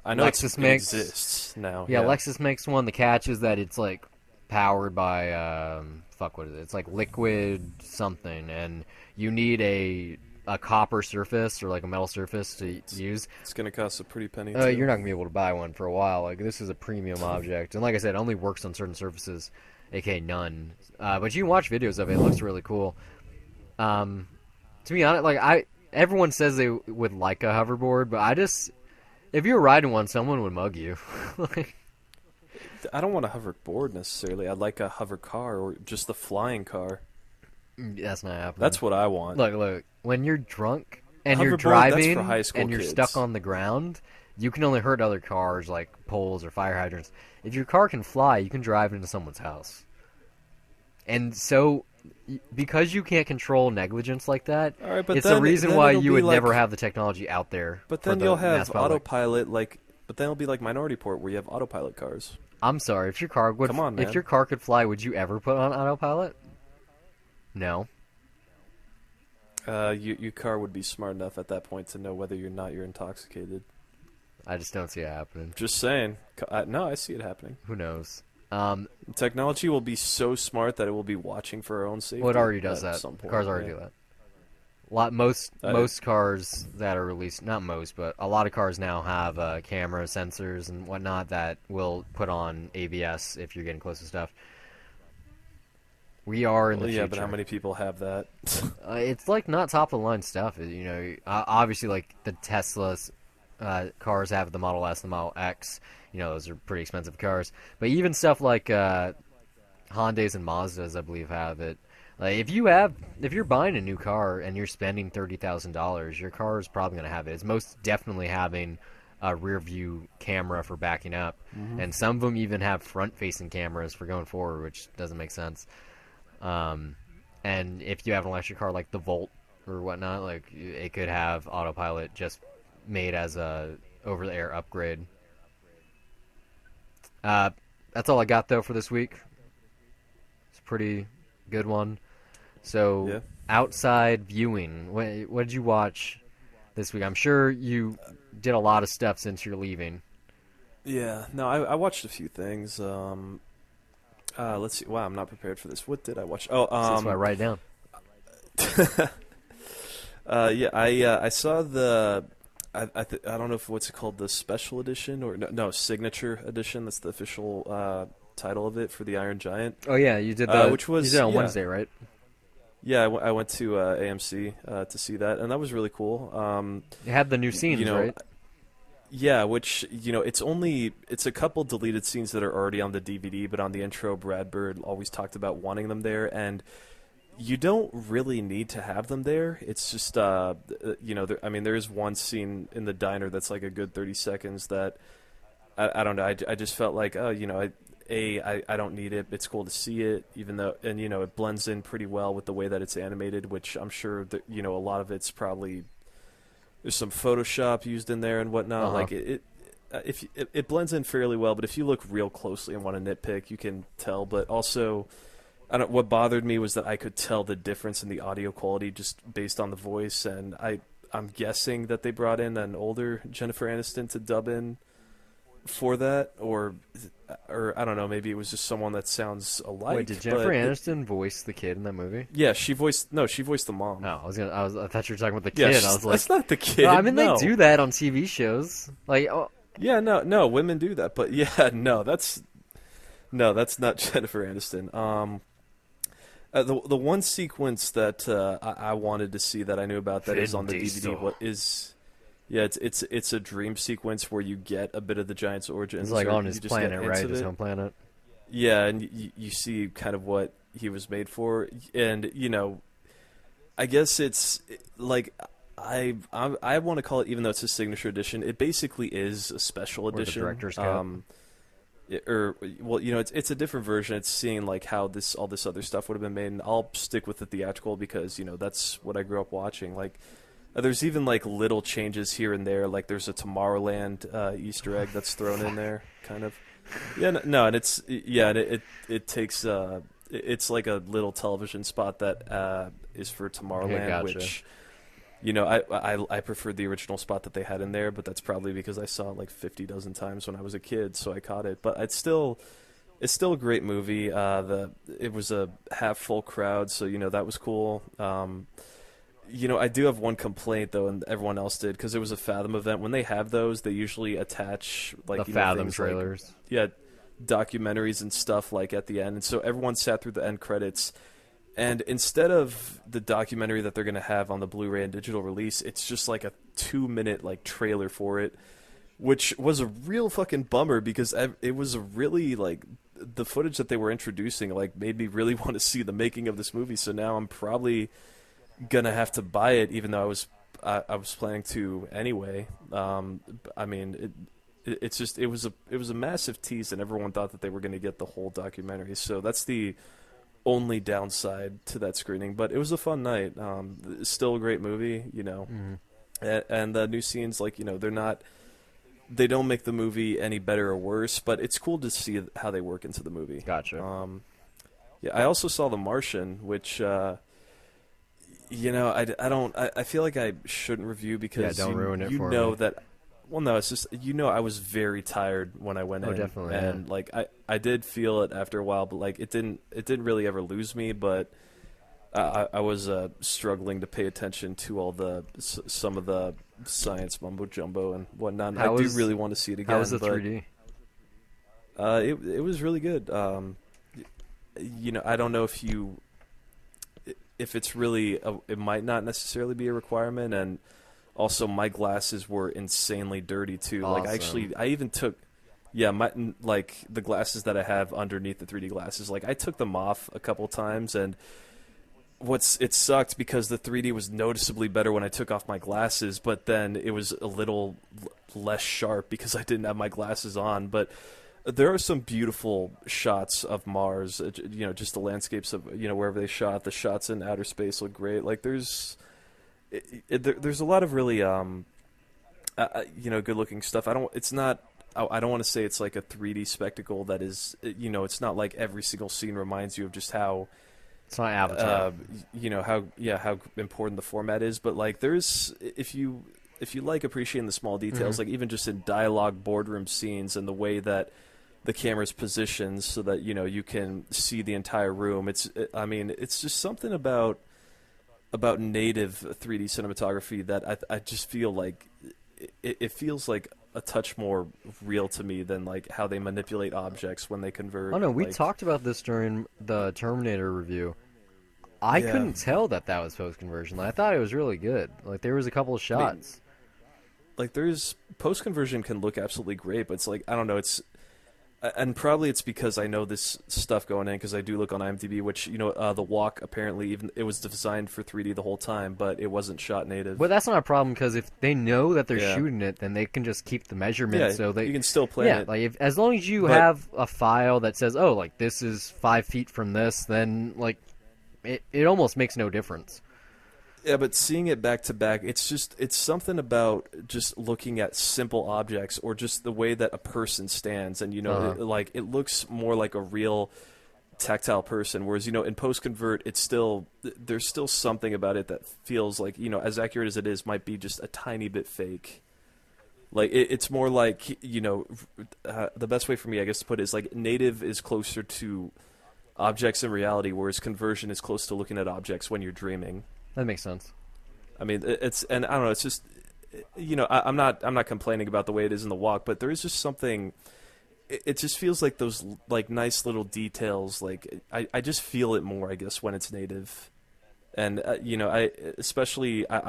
I know Lexus it makes. exists now. Yeah, Lexus makes one. The catch is that it's like powered by what is it? It's like liquid something, and you need a copper surface or like a metal surface to use. It's gonna cost a pretty penny. Too. You're not gonna be able to buy one for a while. Like this is a premium object, and like I said, it only works on certain surfaces, aka none. But you can watch videos of it. It looks really cool. To be honest, everyone says they would like a hoverboard, but if you were riding one, someone would mug you. I don't want a hoverboard necessarily. I'd like a hover car or just the flying car. That's not happening. That's what I want. Look. When you're drunk and you're Hoverboard, that's driving for high school and you're kids. stuck on the ground, you can only hurt other cars like poles or fire hydrants. If your car can fly, you can drive into someone's house. And so, because you can't control negligence like that, All right, but it's then, the reason then why it'll you be would like, never have the technology out there. But for then the you'll mass have public. autopilot, but then it'll be like Minority Report where you have autopilot cars. I'm sorry, if your car Come on, man. if your car could fly, would you ever put on autopilot? No. Your car would be smart enough at that point to know whether you're intoxicated. I just don't see it happening. Just saying. No, I see it happening. Who knows? Technology will be so smart that it will be watching for our own safety. Well, it already does at that. some point, Cars already yeah. do that. Most cars that are released, not most, but a lot of cars now have camera sensors and whatnot that will put on ABS if you're getting close to stuff. We are in the Well, future. yeah, but how many people have that? It's like not top of the line stuff. Obviously, like the Teslas cars have the Model S, the Model X. Those are pretty expensive cars. But even stuff like Hyundais and Mazdas, I believe, have it. Like if you're buying a new car and you're spending $30,000, your car is probably going to have it. It's most definitely having a rear view camera for backing up, and some of them even have front facing cameras for going forward, which doesn't make sense. And if you have an electric car like the Volt or whatnot, like it could have autopilot just made as a over the air upgrade. That's all I got though for this week. It's a pretty good one. So Yeah. outside viewing, what did you watch this week? I'm sure you did a lot of stuff since you're leaving. Yeah, no, I watched a few things. Let's see. Wow, I'm not prepared for this. What did I watch? Oh, So that's why I write it down. yeah, I saw the. I don't know if what's it called, the special edition or no signature edition. That's the official title of it for the Iron Giant. Oh yeah, you did which was you did it on yeah. Wednesday, right? Yeah, I went to AMC to see that, and that was really cool. You had the new scenes, right? Yeah, which it's a couple deleted scenes that are already on the DVD, but on the intro, Brad Bird always talked about wanting them there, and you don't really need to have them there. It's just there is one scene in the diner that's like a good 30 seconds that I don't know. I just felt like I don't need it. It's cool to see it, even though, and it blends in pretty well with the way that it's animated, which I'm sure that a lot of it's probably there's some Photoshop used in there and whatnot. Uh-huh. Like it blends in fairly well, but if you look real closely and want to nitpick, you can tell. But also, I don't. What bothered me was that I could tell the difference in the audio quality just based on the voice, and I'm guessing that they brought in an older Jennifer Aniston to dub in for that, or I don't know, maybe it was just someone that sounds alike. Wait, did Jennifer Aniston voice the kid in that movie? Yeah, she voiced the mom. No, I thought you were talking about the Yeah, kid. I was like, that's not the kid. no, I mean, no. they do that on TV shows. Like, oh, Yeah, no, women do that, but yeah, that's not Jennifer Aniston. The one sequence that I wanted to see that I knew about that is on the DVD. What is? Yeah, it's a dream sequence where you get a bit of the Giant's origins. it's like or on you his just planet, get right? hints of His it. home planet. Yeah, and you see kind of what he was made for, and I guess it's like I want to call it, even though it's a signature edition, it basically is a special edition. Or the director's cut. It's a different version. It's seeing like how all this other stuff would have been made, and I'll stick with the theatrical because that's what I grew up watching. Like, there's even like little changes here and there. Like there's a Tomorrowland Easter egg that's thrown in there, kind of. Yeah, no, and it takes it's like a little television spot that is for Tomorrowland, Okay, gotcha. which I preferred the original spot that they had in there, but that's probably because I saw it like 50 dozen times when I was a kid, so I caught it. But it's still a great movie. It was a half full crowd, so that was cool. I do have one complaint though, and everyone else did, because it was a Fathom event. When they have those, they usually attach like The Fathom things trailers. documentaries and stuff like at the end, and so everyone sat through the end credits. And instead of the documentary that they're going to have on the Blu-ray and digital release, it's just like a 2-minute like trailer for it, which was a real fucking bummer because it was a really like the footage that they were introducing like made me really want to see the making of this movie. So now I'm probably gonna have to buy it, even though I was planning to anyway. I mean, it was a massive tease, and everyone thought that they were going to get the whole documentary. So that's the only downside to that screening, but it was a fun night. It's still a great movie, Mm-hmm. and the new scenes, like they don't make the movie any better or worse, but it's cool to see how they work into the movie. Gotcha. I also saw The Martian, which I feel like I shouldn't review because don't ruin it for me. that. Well, no, it's just I was very tired when I went in. Definitely, and yeah. like I did feel it after a while, but like it didn't really ever lose me. But I was struggling to pay attention to all some of the science mumbo jumbo and whatnot. I do really want to see it again. How was the 3D? It was really good. I don't know if it's really it might not necessarily be a requirement, and also my glasses were insanely dirty too. Awesome. Like I even took like the glasses that I have underneath the 3D glasses, like I took them off a couple times, and it sucked because the 3D was noticeably better when I took off my glasses, but then it was a little less sharp because I didn't have my glasses on. But there are some beautiful shots of Mars, just the landscapes of wherever they shot. The shots in outer space look great. Like there's a lot of really good looking stuff. I don't want to say it's like a 3D spectacle that is it's not like every single scene reminds you of just how It's not Avatar. how important the format is, but like there's if you like appreciating the small details, like even just in dialogue, boardroom scenes, and the way that the camera's positioned so that you can see the entire room. It's just something about native 3D cinematography that I just feel like it feels like a touch more real to me than like how they manipulate objects when they convert. Oh no, we like, talked about this during the Terminator review. I couldn't tell that was post-conversion. I thought it was really good. Like there was a couple of shots. like there's post-conversion can look absolutely great, but it's like I don't know, And probably it's because I know this stuff going in because I do look on IMDb, which the walk apparently even it was designed for 3D the whole time, but it wasn't shot native. But that's not a problem because if they know that they're Yeah. shooting it, then they can just keep the measurement. Yeah, So they you can still plan it. like as long as you But- have a file that says, oh, like this is 5 feet from this, then like it almost makes no difference. Yeah, but seeing it back to back, it's something about just looking at simple objects or just the way that a person stands, and it looks more like a real tactile person. Whereas in post convert, there's still something about it that feels like as accurate as it is, might be just a tiny bit fake. Like it's more like the best way for me, I guess, to put it is like native is closer to objects in reality, whereas conversion is close to looking at objects when you're dreaming. That makes sense. I mean, and I don't know. It's just, I'm not complaining about the way it is in the walk, but there is just something. It just feels like those like nice little details. Like I just feel it more, I guess, when it's native, and I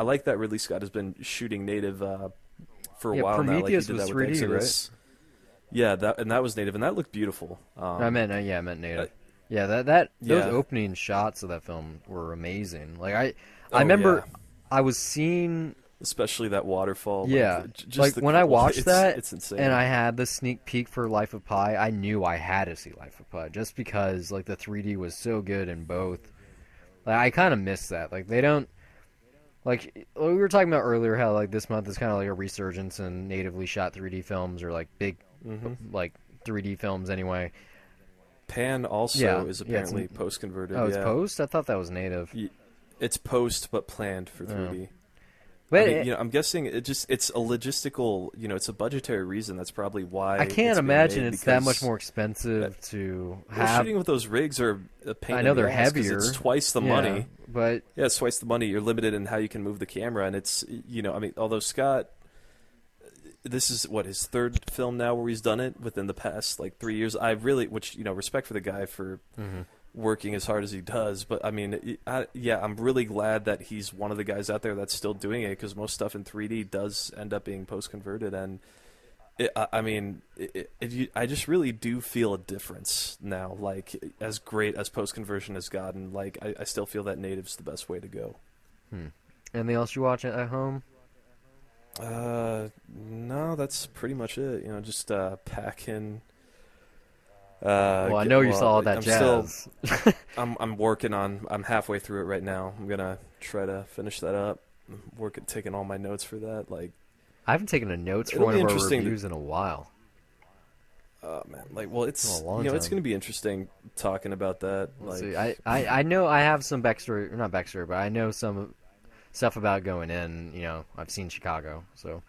like that Ridley Scott has been shooting native for a while now. Like he Prometheus did was that with 3D, Exodus. Yeah, that was native, and that looked beautiful. I meant native. Yeah, those opening shots of that film were amazing. Like I remember I was seeing, especially that waterfall. Yeah, just when I watched that, it's insane. And I had the sneak peek for Life of Pi, I knew I had to see Life of Pi just because like the 3D was so good in both. Like I kind of miss that. Like they don't. Like we were talking about earlier, how like this month is kind of like a resurgence in natively shot 3D films or like big, like 3D films anyway. Pan also is apparently post converted. Oh, it's post? I thought that was native. It's post, but planned for 3D. But I mean, I'm guessing it's a logistical. It's a budgetary reason. That's probably why. I can't imagine it's that much more expensive to have. Shooting with those rigs are a pain. I know they're heavier. It's twice the money. But yeah, it's twice the money. You're limited in how you can move the camera, and it's I mean, although Scott. This is his third film now where he's done it within the past like 3 years. I really, respect for the guy for working as hard as he does. But I mean, I'm really glad that he's one of the guys out there that's still doing it because most stuff in 3D does end up being post converted. And I just really do feel a difference now. Like as great as post conversion has gotten, like I still feel that native's the best way to go. Anything else you watch at home? No, that's pretty much it. Just packing. Well, I know you saw all that jazz. I'm working on. I'm halfway through it right now. I'm gonna try to finish that up. I'm taking all my notes for that. Like, I haven't taken a notes for one of our reviews in a while. Oh man, it's it's gonna be interesting talking about that. Let's see. I know I have some backstory, or not backstory, but I know some stuff about going in. I've seen Chicago, so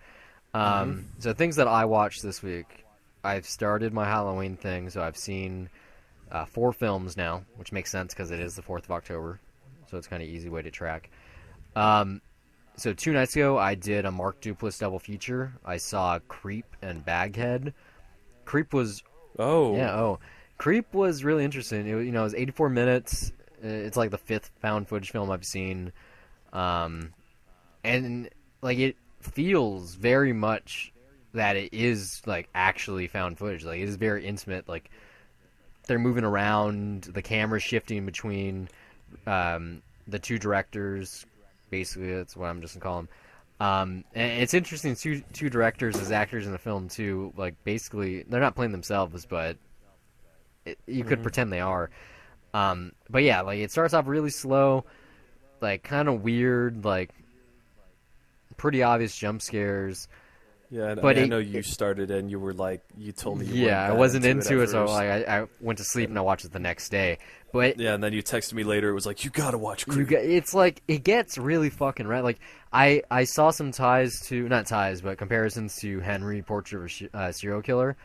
so things that I watched this week. I've started my Halloween thing, so I've seen 4 films now, which makes sense because it is the 4th of October, so it's kind of easy way to track. So 2 nights ago, I did a Mark Duplass double feature. I saw Creep and Baghead. Creep was Creep was really interesting. It was 84 minutes. It's like the 5th found footage film I've seen. And like it feels very much that it is like actually found footage. Like it is very intimate. Like they're moving around, the camera's shifting between the 2 directors. Basically, that's what I'm just gonna call them. And it's interesting. Two directors as actors in the film too. Like basically, they're not playing themselves, but you could pretend they are. But yeah, like it starts off really slow. Like kind of weird, like pretty obvious jump scares. Yeah, but I know you started and you were like, you told me. You I wasn't into it, so like I went to sleep and I watched it the next day. But yeah, and then you texted me later. It was like, you gotta watch Creep. It's like it gets really fucking right. Like I saw some but comparisons to Henry, Portrait of a Serial Killer.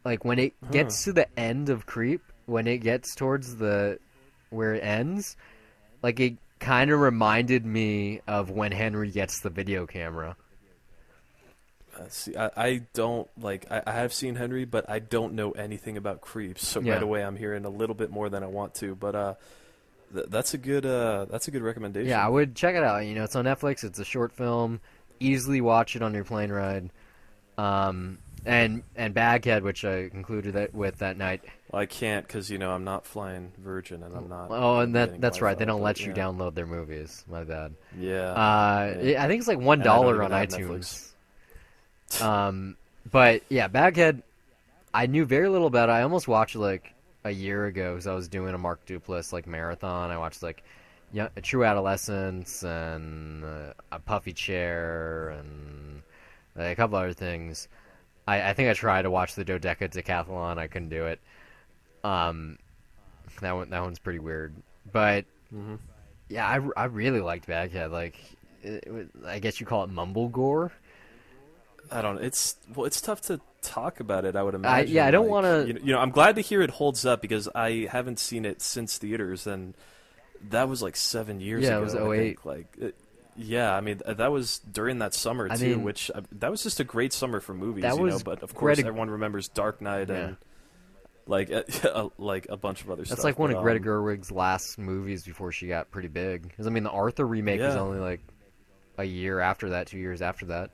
Like when it gets to the end of Creep, when it gets towards where it ends. Like, it kind of reminded me of when Henry gets the video camera. See, I don't, I have seen Henry, but I don't know anything about Creeps, so right away I'm hearing a little bit more than I want to, but that's a good recommendation. Yeah, I would check it out. It's on Netflix, it's a short film, easily watch it on your plane ride. And and Baghead, which I concluded that with that night. Well, I can't because I'm not flying Virgin and I'm not. Oh, and getting that's right. They Wi-Fi, don't but let you download their movies. My bad. Yeah. I think it's like $1 And I don't on even have iTunes. But yeah, Baghead. I knew very little about it. I almost watched it like a year ago because I was doing a Mark Duplass like marathon. I watched like a True Adolescence and a Puffy Chair and a couple other things. I think I tried to watch the Dodeca Decathlon. I couldn't do it. That one's pretty weird. But yeah, I really liked Baghead. Like, I guess you call it mumble gore. I don't. It's tough to talk about it. I would imagine. I don't like, want to. I'm glad to hear it holds up because I haven't seen it since theaters, and that was like 7 years ago. Yeah, it was I 08. think. Yeah, I mean that was during that summer too, mean, which that was just a great summer for movies. that was But of course, Greta- everyone remembers Dark Knight and like like a bunch of other stuff. That's like one but, of Greta Gerwig's last movies before she got pretty big. Because I mean, the Arthur remake was Yeah. only like a year after that, 2 years after that.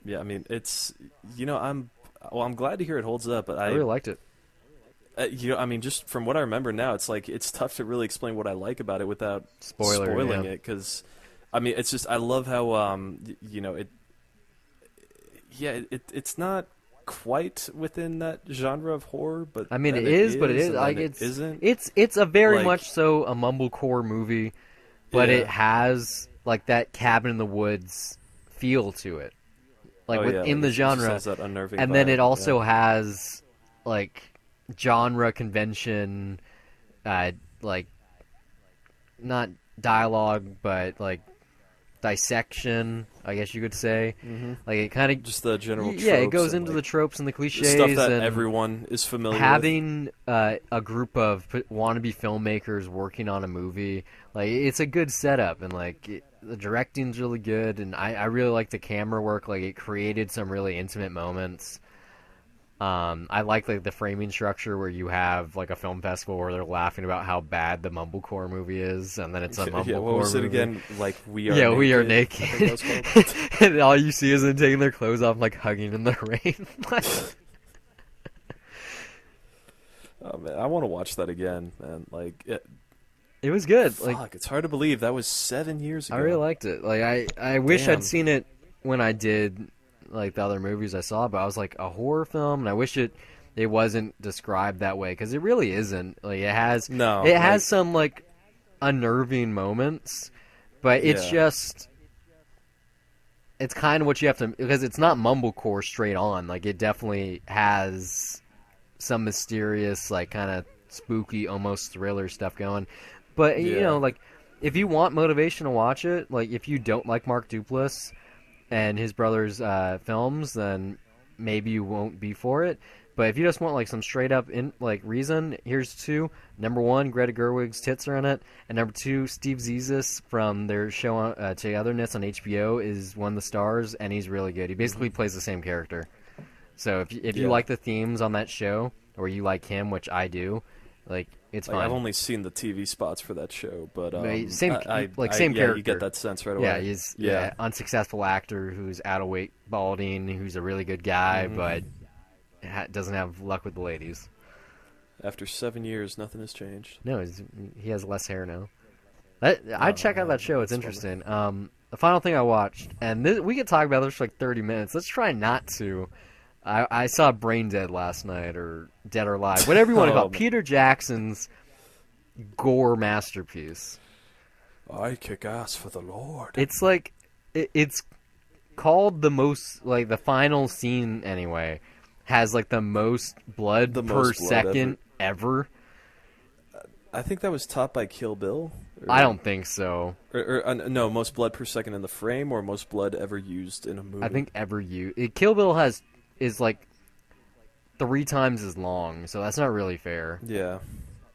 Yeah, I mean it's I'm glad to hear it holds up, but I really liked it. I mean, just from what I remember now, it's tough to really explain what I like about it without spoiling yeah. it. Because, I mean, it's just I love how it. Yeah, it's not quite within that genre of horror, but I mean, then it is, but it and is then like it isn't. it's a very Like- much so a mumblecore movie, but Yeah. it has like that cabin in the woods feel to it, like Oh, yeah, within the it just genre, has that unnerving and then vibe, it also yeah. has like genre convention, like not dialogue, but like dissection, I guess you could say. Like it kind of just the general. yeah, it tropes goes and, into like, the tropes and the cliches stuff that and everyone is familiar with. having a group of wannabe filmmakers working on a movie. Like it's a good setup, and like the directing's really good, and I really like the camera work. Like it created some really intimate moments. I like the framing structure where you have like a film festival where they're laughing about how bad the mumblecore movie is, and then it's a mumblecore Yeah, what was it movie. again? Like we are. Yeah, we are I think naked, that was called. and all you see is them taking their clothes off, like hugging in the rain. Oh man, I want to watch that again, man. Like, It was good. fuck, Like it's hard to believe that was 7 years ago. I really liked it. Like I wish Damn. I'd seen it when I did like the other movies I saw, but I was like a horror film, and I wish it wasn't described that way because it really isn't. Like it has like- some like unnerving moments, but it's Yeah. just it's kind of what you have to, because it's not mumblecore straight on. Like it definitely has some mysterious, like kind of spooky, almost thriller stuff going. But you Yeah. know, like if you want motivation to watch it, like if you don't like Mark Duplass and his brother's films, then maybe you won't be for it. But if you just want like some straight up reason, here's two. Number one, Greta Gerwig's tits are in it, and number two, Steve Zissou from their show Togetherness on HBO is one of the stars, and he's really good. He basically plays the same character. So if you Yeah. like the themes on that show, or you like him, which I do, like it's Like, fine. I've only seen the TV spots for that show, but Same- same yeah, character. you get that sense right away. Yeah, he's yeah. unsuccessful actor who's out of weight, balding, who's a really good guy, Mm-hmm. but doesn't have luck with the ladies. After 7 years, nothing has changed. No, he has less hair now. I'd check out that show. It's that's interesting. The final thing I watched, and we could talk about this for like 30 minutes. Let's try not to. I saw Brain Dead last night, or Dead or Alive, whatever you want to call it. Oh, man. Peter Jackson's gore masterpiece. I kick ass for the Lord. It's like it's called the most, like the final scene anyway has like the most blood The per most blood second ever. I think that was topped by Kill Bill. Or, I don't think so. No, most blood per second in the frame, or most blood ever used in a movie. I think ever Kill Bill is like 3 times as long, so that's not really fair. Yeah,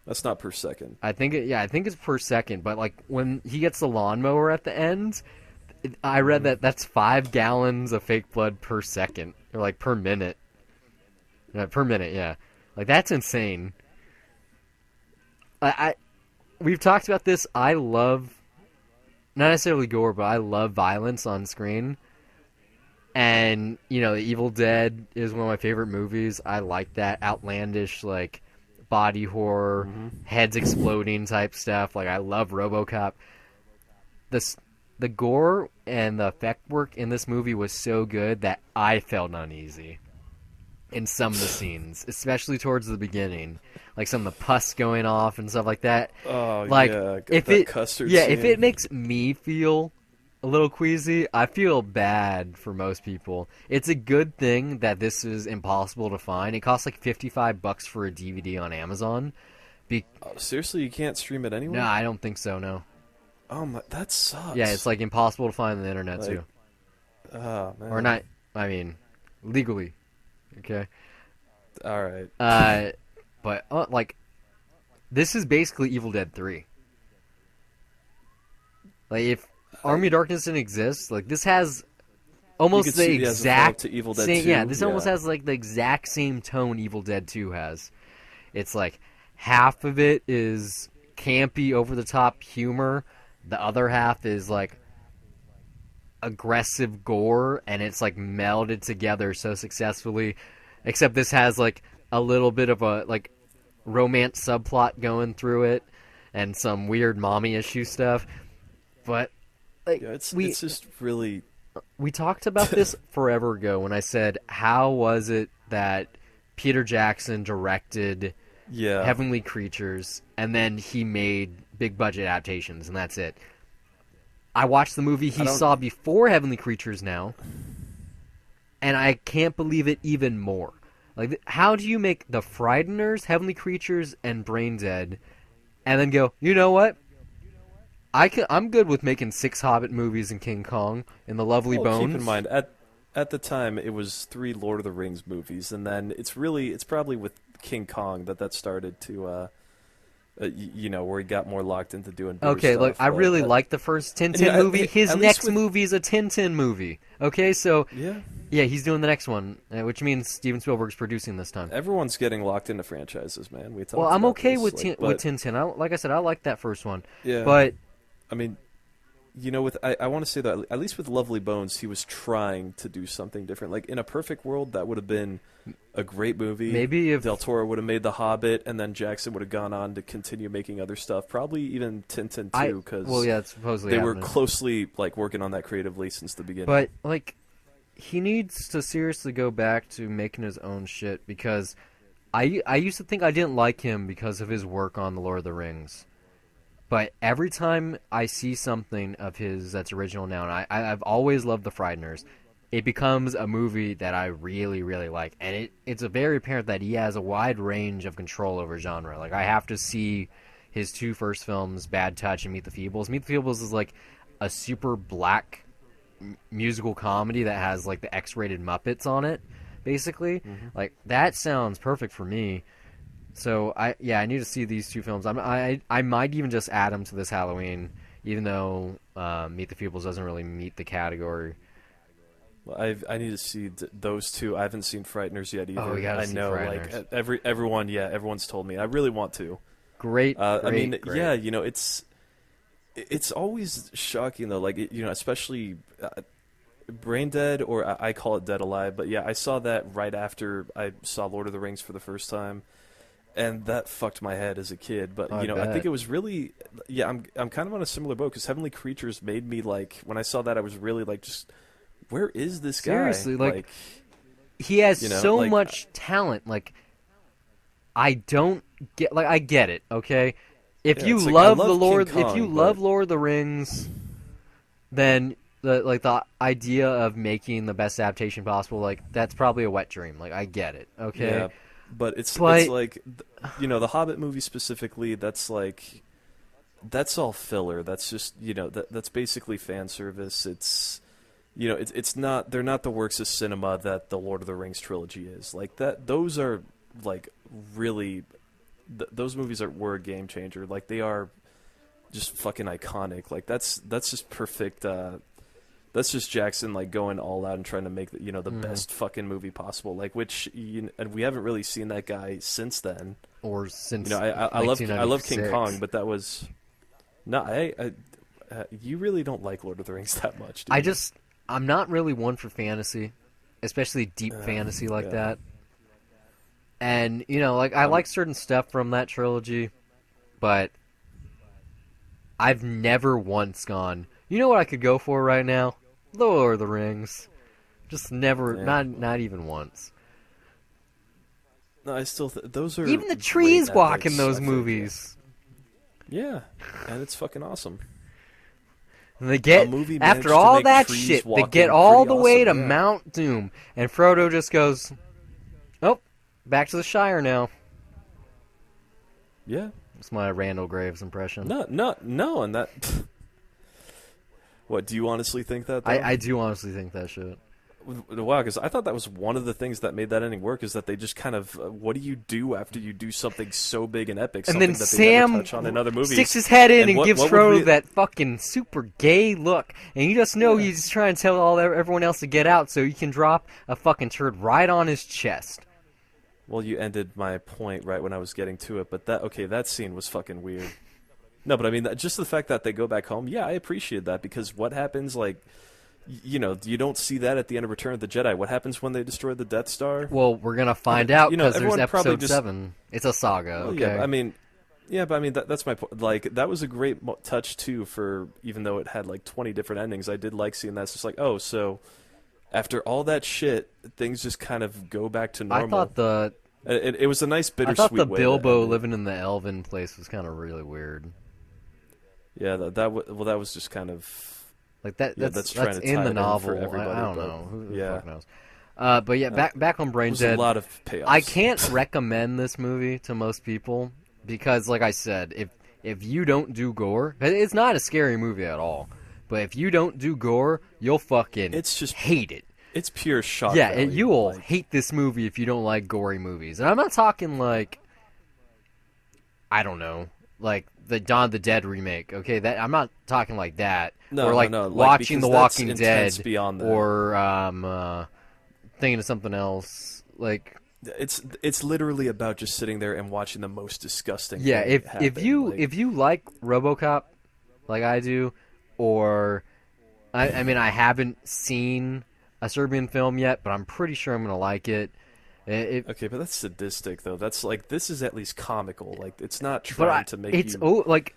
that's not per second. I think it's per second, but like when he gets the lawnmower at the end, I read that's 5 gallons of fake blood per second, or like per minute. Per minute, yeah. Like that's insane. We've talked about this. I love, not necessarily gore, but I love violence on screen. And Evil Dead is one of my favorite movies. I like that outlandish like body horror, Hmm. heads exploding type stuff. Like I love RoboCop. This the gore and the effect work in this movie was so good that I felt uneasy in some of the scenes, especially towards the beginning, like some of the pus going off and stuff like that. Oh Like yeah, if that it, custard yeah, if scene. it makes me feel a little queasy, I feel bad for most people. It's a good thing that this is impossible to find. It costs like $55 for a DVD on Amazon. Oh, seriously, you can't stream it No, anywhere? I don't think so. No. Oh my, that Yeah, it's sucks. like impossible to find on the internet Like, too, oh or man. not. I mean, legally. Okay. All right. Uh, but like this is basically Evil Dead 3. Like if Army of Darkness didn't exist, like this has You almost could the see it as a follow-up exact to Evil Dead same. 2. Yeah, this almost Yeah. has like the exact same tone Evil Dead 2 has. It's like half of it is campy, over the top humor. The other half is like aggressive gore, and it's like melded together so successfully. Except this has like a little bit of a like romance subplot going through it, and some weird mommy issue stuff. But like Yeah, it's we it's just really. we talked about this forever ago when I said, how was it that Peter Jackson directed Yeah. Heavenly Creatures and then he made big budget adaptations and that's it? I watched the movie I he don't. saw before Heavenly Creatures now, and I can't believe it even more. Like, how do you make The Frighteners, Heavenly Creatures, and Brain Dead, and then go, you know what? I'm good with making 6 Hobbit movies and King Kong and The Lovely Well, Bones. keep in mind at the time it was 3 Lord of the Rings movies, and then it's probably with King Kong that started to where he got more locked into doing bigger Okay, stuff. look, I but really that- like the first Tintin yeah, movie. His at least next with- movie is a Tintin movie. Okay, so Yeah, yeah, he's doing the next one, which means Steven Spielberg's producing this time. everyone's getting locked into franchises, man. We talked Well, I'm about okay this, with like, with but, Tintin. Like I said, I like that first one, yeah. but I mean, with I want to say that at least with Lovely Bones, he was trying to do something different. Like in a perfect world, that would have been a great movie. maybe if Del Toro would have made The Hobbit, and then Jackson would have gone on to continue making other stuff. Probably even Tintin too, because well, yeah, it's supposedly they were happening. closely like working on that creatively since the beginning. But like, he needs to seriously go back to making his own shit because I used to think I didn't like him because of his work on The Lord of the Rings. But every time I see something of his that's original now, and I've always loved The Frighteners, it becomes a movie that I really, really like. And it's a very apparent that he has a wide range of control over genre. Like, I have to see his 2 first films, Bad Touch and Meet the Feebles. Meet the Feebles is like a super black musical comedy that has like the X-rated Muppets on it, basically. Like, that sounds perfect for me. So I need to see these 2 films. I might even just add them to this Halloween, even though Meet the Feebles doesn't really meet the category. Well, I need to see those 2. I haven't seen Frighteners yet either. Oh, you gotta I see know, Frighteners. like everyone's told me. I really want to. Great, I mean, great. yeah, it's always shocking though. Like especially Brain Dead, or I call it Dead Alive. But yeah, I saw that right after I saw Lord of the Rings for the first time. And that fucked my head as a kid, but I I bet. think it was really, yeah. I'm kind of on a similar boat because Heavenly Creatures made me like when I saw that I was really like, just where is this guy? Seriously, like, he has so like, much talent. Like, I don't get, like, I get it. Okay, if Yeah, you it's like, I love love the Lord, King if you Kong, love but- Lord of the Rings, then the idea of making the best adaptation possible, like, that's probably a wet dream. Like, I get it. Okay. Yeah, but it's But- like the Hobbit movie specifically. That's like that's all filler. That's just that's basically fan service. It's not, they're not the works of cinema that the Lord of the Rings trilogy is. Like that, those are like really those movies were a game changer. Like they are just fucking iconic. Like that's just perfect. That's just Jackson like going all out and trying to make the best fucking movie possible. Like and we haven't really seen that guy since then. Or since I love King 1996. Kong, but that was no. You really don't like Lord of the Rings that much, do I you? just I'm not really one for fantasy, especially deep fantasy like yeah. that. And like I Um, like certain stuff from that trilogy, but I've never once gone. You know what I could go for right now? The Lord of the Rings. Just never, yeah. not even once. No, I still those are Even the great trees walk in epics. those I think. Yeah. movies. Yeah, and it's fucking awesome. And they A get movie after managed to all make that trees shit, they get walking all pretty the way awesome. to Yeah. Mount Doom, and Frodo just goes, "Oh, back to the Shire now." Yeah. That's my Randall Graves impression. No, and that. What do you honestly think that though? I do honestly think that shit. Wow, because I thought that was one of the things that made that ending work is that they just kind of what do you do after you do something so big and epic, And something then that they never Sam touch on in other movies? sticks his head in And and gives what would Frodo we? that fucking super gay look, and you just know Yeah. he's trying to tell everyone else to get out so he can drop a fucking turd right on his chest. Well, you ended my point right when I was getting to it, but that scene was fucking weird. No, but I mean, just the fact that they go back home, yeah, I appreciate that because what happens, like, you don't see that at the end of Return of the Jedi. What happens when they destroy the Death Star? Well, we're gonna find out because there's everyone probably episode just 7. It's a saga, Well, okay? yeah, but I mean that's my point. Like that was a great touch too. For even though it had like 20 different endings, I did like seeing that. It's just like, oh, so after all that shit, things just kind of go back to I normal. thought the It was a nice I bittersweet thought the way to Bilbo end it. living in the Elven place was kind of really weird. Yeah, that was just kind of Like that yeah. that's Trying to in tie the it in novel. for everybody. I don't but, know. Who the yeah, fuck knows? But yeah, back on Brain there's a Dead. lot of payoffs. I can't recommend this movie to most people because, like I said, if you don't do gore, it's not a scary movie at all. But if you don't do gore, you'll fucking It's just hate it. It's pure shock Yeah, value. you will Like, hate this movie if you don't like gory movies. And I'm not talking like, I don't know, like the Dawn of the Dead remake. Okay, that I'm not talking like that. No, or like no, like, watching because The that's Walking intense Dead, beyond that. or thinking of something else. Like, It's literally about just sitting there and watching the most disgusting. yeah, thing happen. if you like RoboCop, like I do, or I mean I haven't seen a Serbian film yet, but I'm pretty sure I'm gonna like it. Okay, but that's sadistic though. That's like this is at least comical. Like it's not But trying to make it's you. like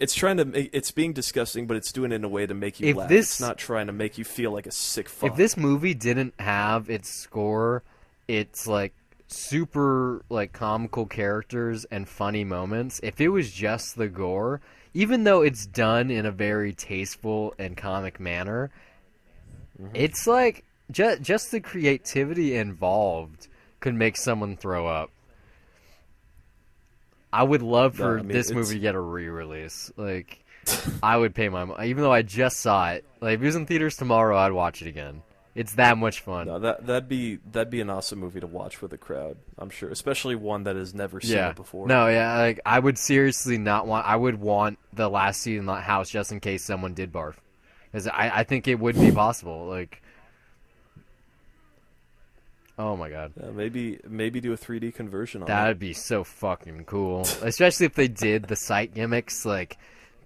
It's trying to make. It's being disgusting, but it's doing it in a way to make you If laugh. this- It's not trying to make you feel like a sick fuck. if this movie didn't have its score, it's like super like comical characters and funny moments. If it was just the gore, even though it's done in a very tasteful and comic manner, it's like just the creativity involved could make someone throw up. I would love No, for I mean, this it's- movie to get a re-release. Like, I would pay my money, even though I just saw it. Like, if it was in theaters tomorrow, I'd watch it again. It's that much fun. No, that'd be an awesome movie to watch with a crowd. I'm sure, especially one that has never seen Yeah. it before. No, yeah, like I would seriously not want. I would want the last scene in that house just in case someone did barf, because I think it would be possible. Like, oh my god, Maybe do a 3D conversion on that'd be so fucking cool. Especially if they did the sight gimmicks, like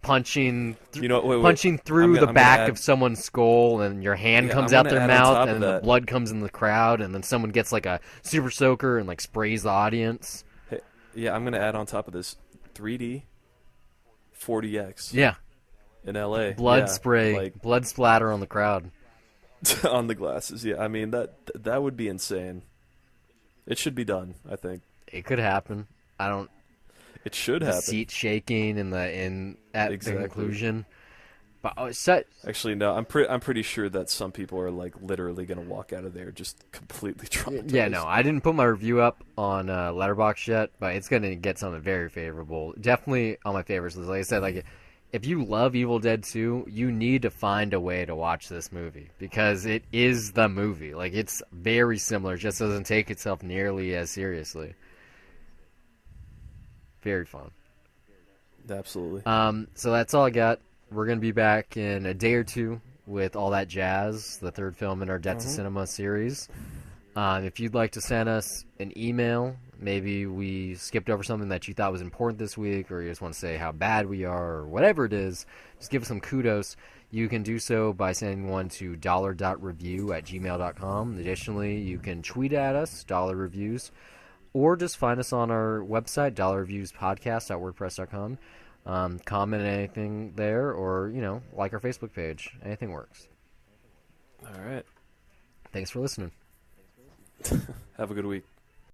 punching, it. You know, wait, punching through I'm the gonna back add- of someone's skull, and your hand Yeah, comes I'm out gonna their add on mouth, top of and the that- blood comes in the crowd, and then someone gets like a super soaker and like sprays the audience. Hey, yeah, I'm gonna add on top of this 3D 40x Yeah, in LA. blood Yeah, spray, like blood splatter on the crowd. on the glasses. Yeah, I mean that would be insane. It should be done. I think It could happen. I don't. it should The happen. seat shaking at Exactly. the conclusion. But so, Actually, no. I'm pretty sure that some people are like literally gonna walk out of there just completely traumatized. yeah, no, I didn't put my review up on Letterboxd yet, but it's gonna get something very favorable. Definitely on my favorites list. Like I said, like if you love Evil Dead 2, you need to find a way to watch this movie because it is the movie. Like it's very similar, it just doesn't take itself nearly as seriously. Very fun. Absolutely. So that's all I got. We're gonna be back in a day or two with All That Jazz, the third film in our Debt to Cinema series. If you'd like to send us an email, maybe we skipped over something that you thought was important this week, or you just want to say how bad we are, or whatever it is, just give us some kudos. You can do so by sending one to $review@gmail.com. Additionally, you can tweet at us, $reviews, or just find us on our website, $reviewspodcast.wordpress.com. Comment anything there, or, like our Facebook page. Anything works. All right. Thanks for listening. Have a good week.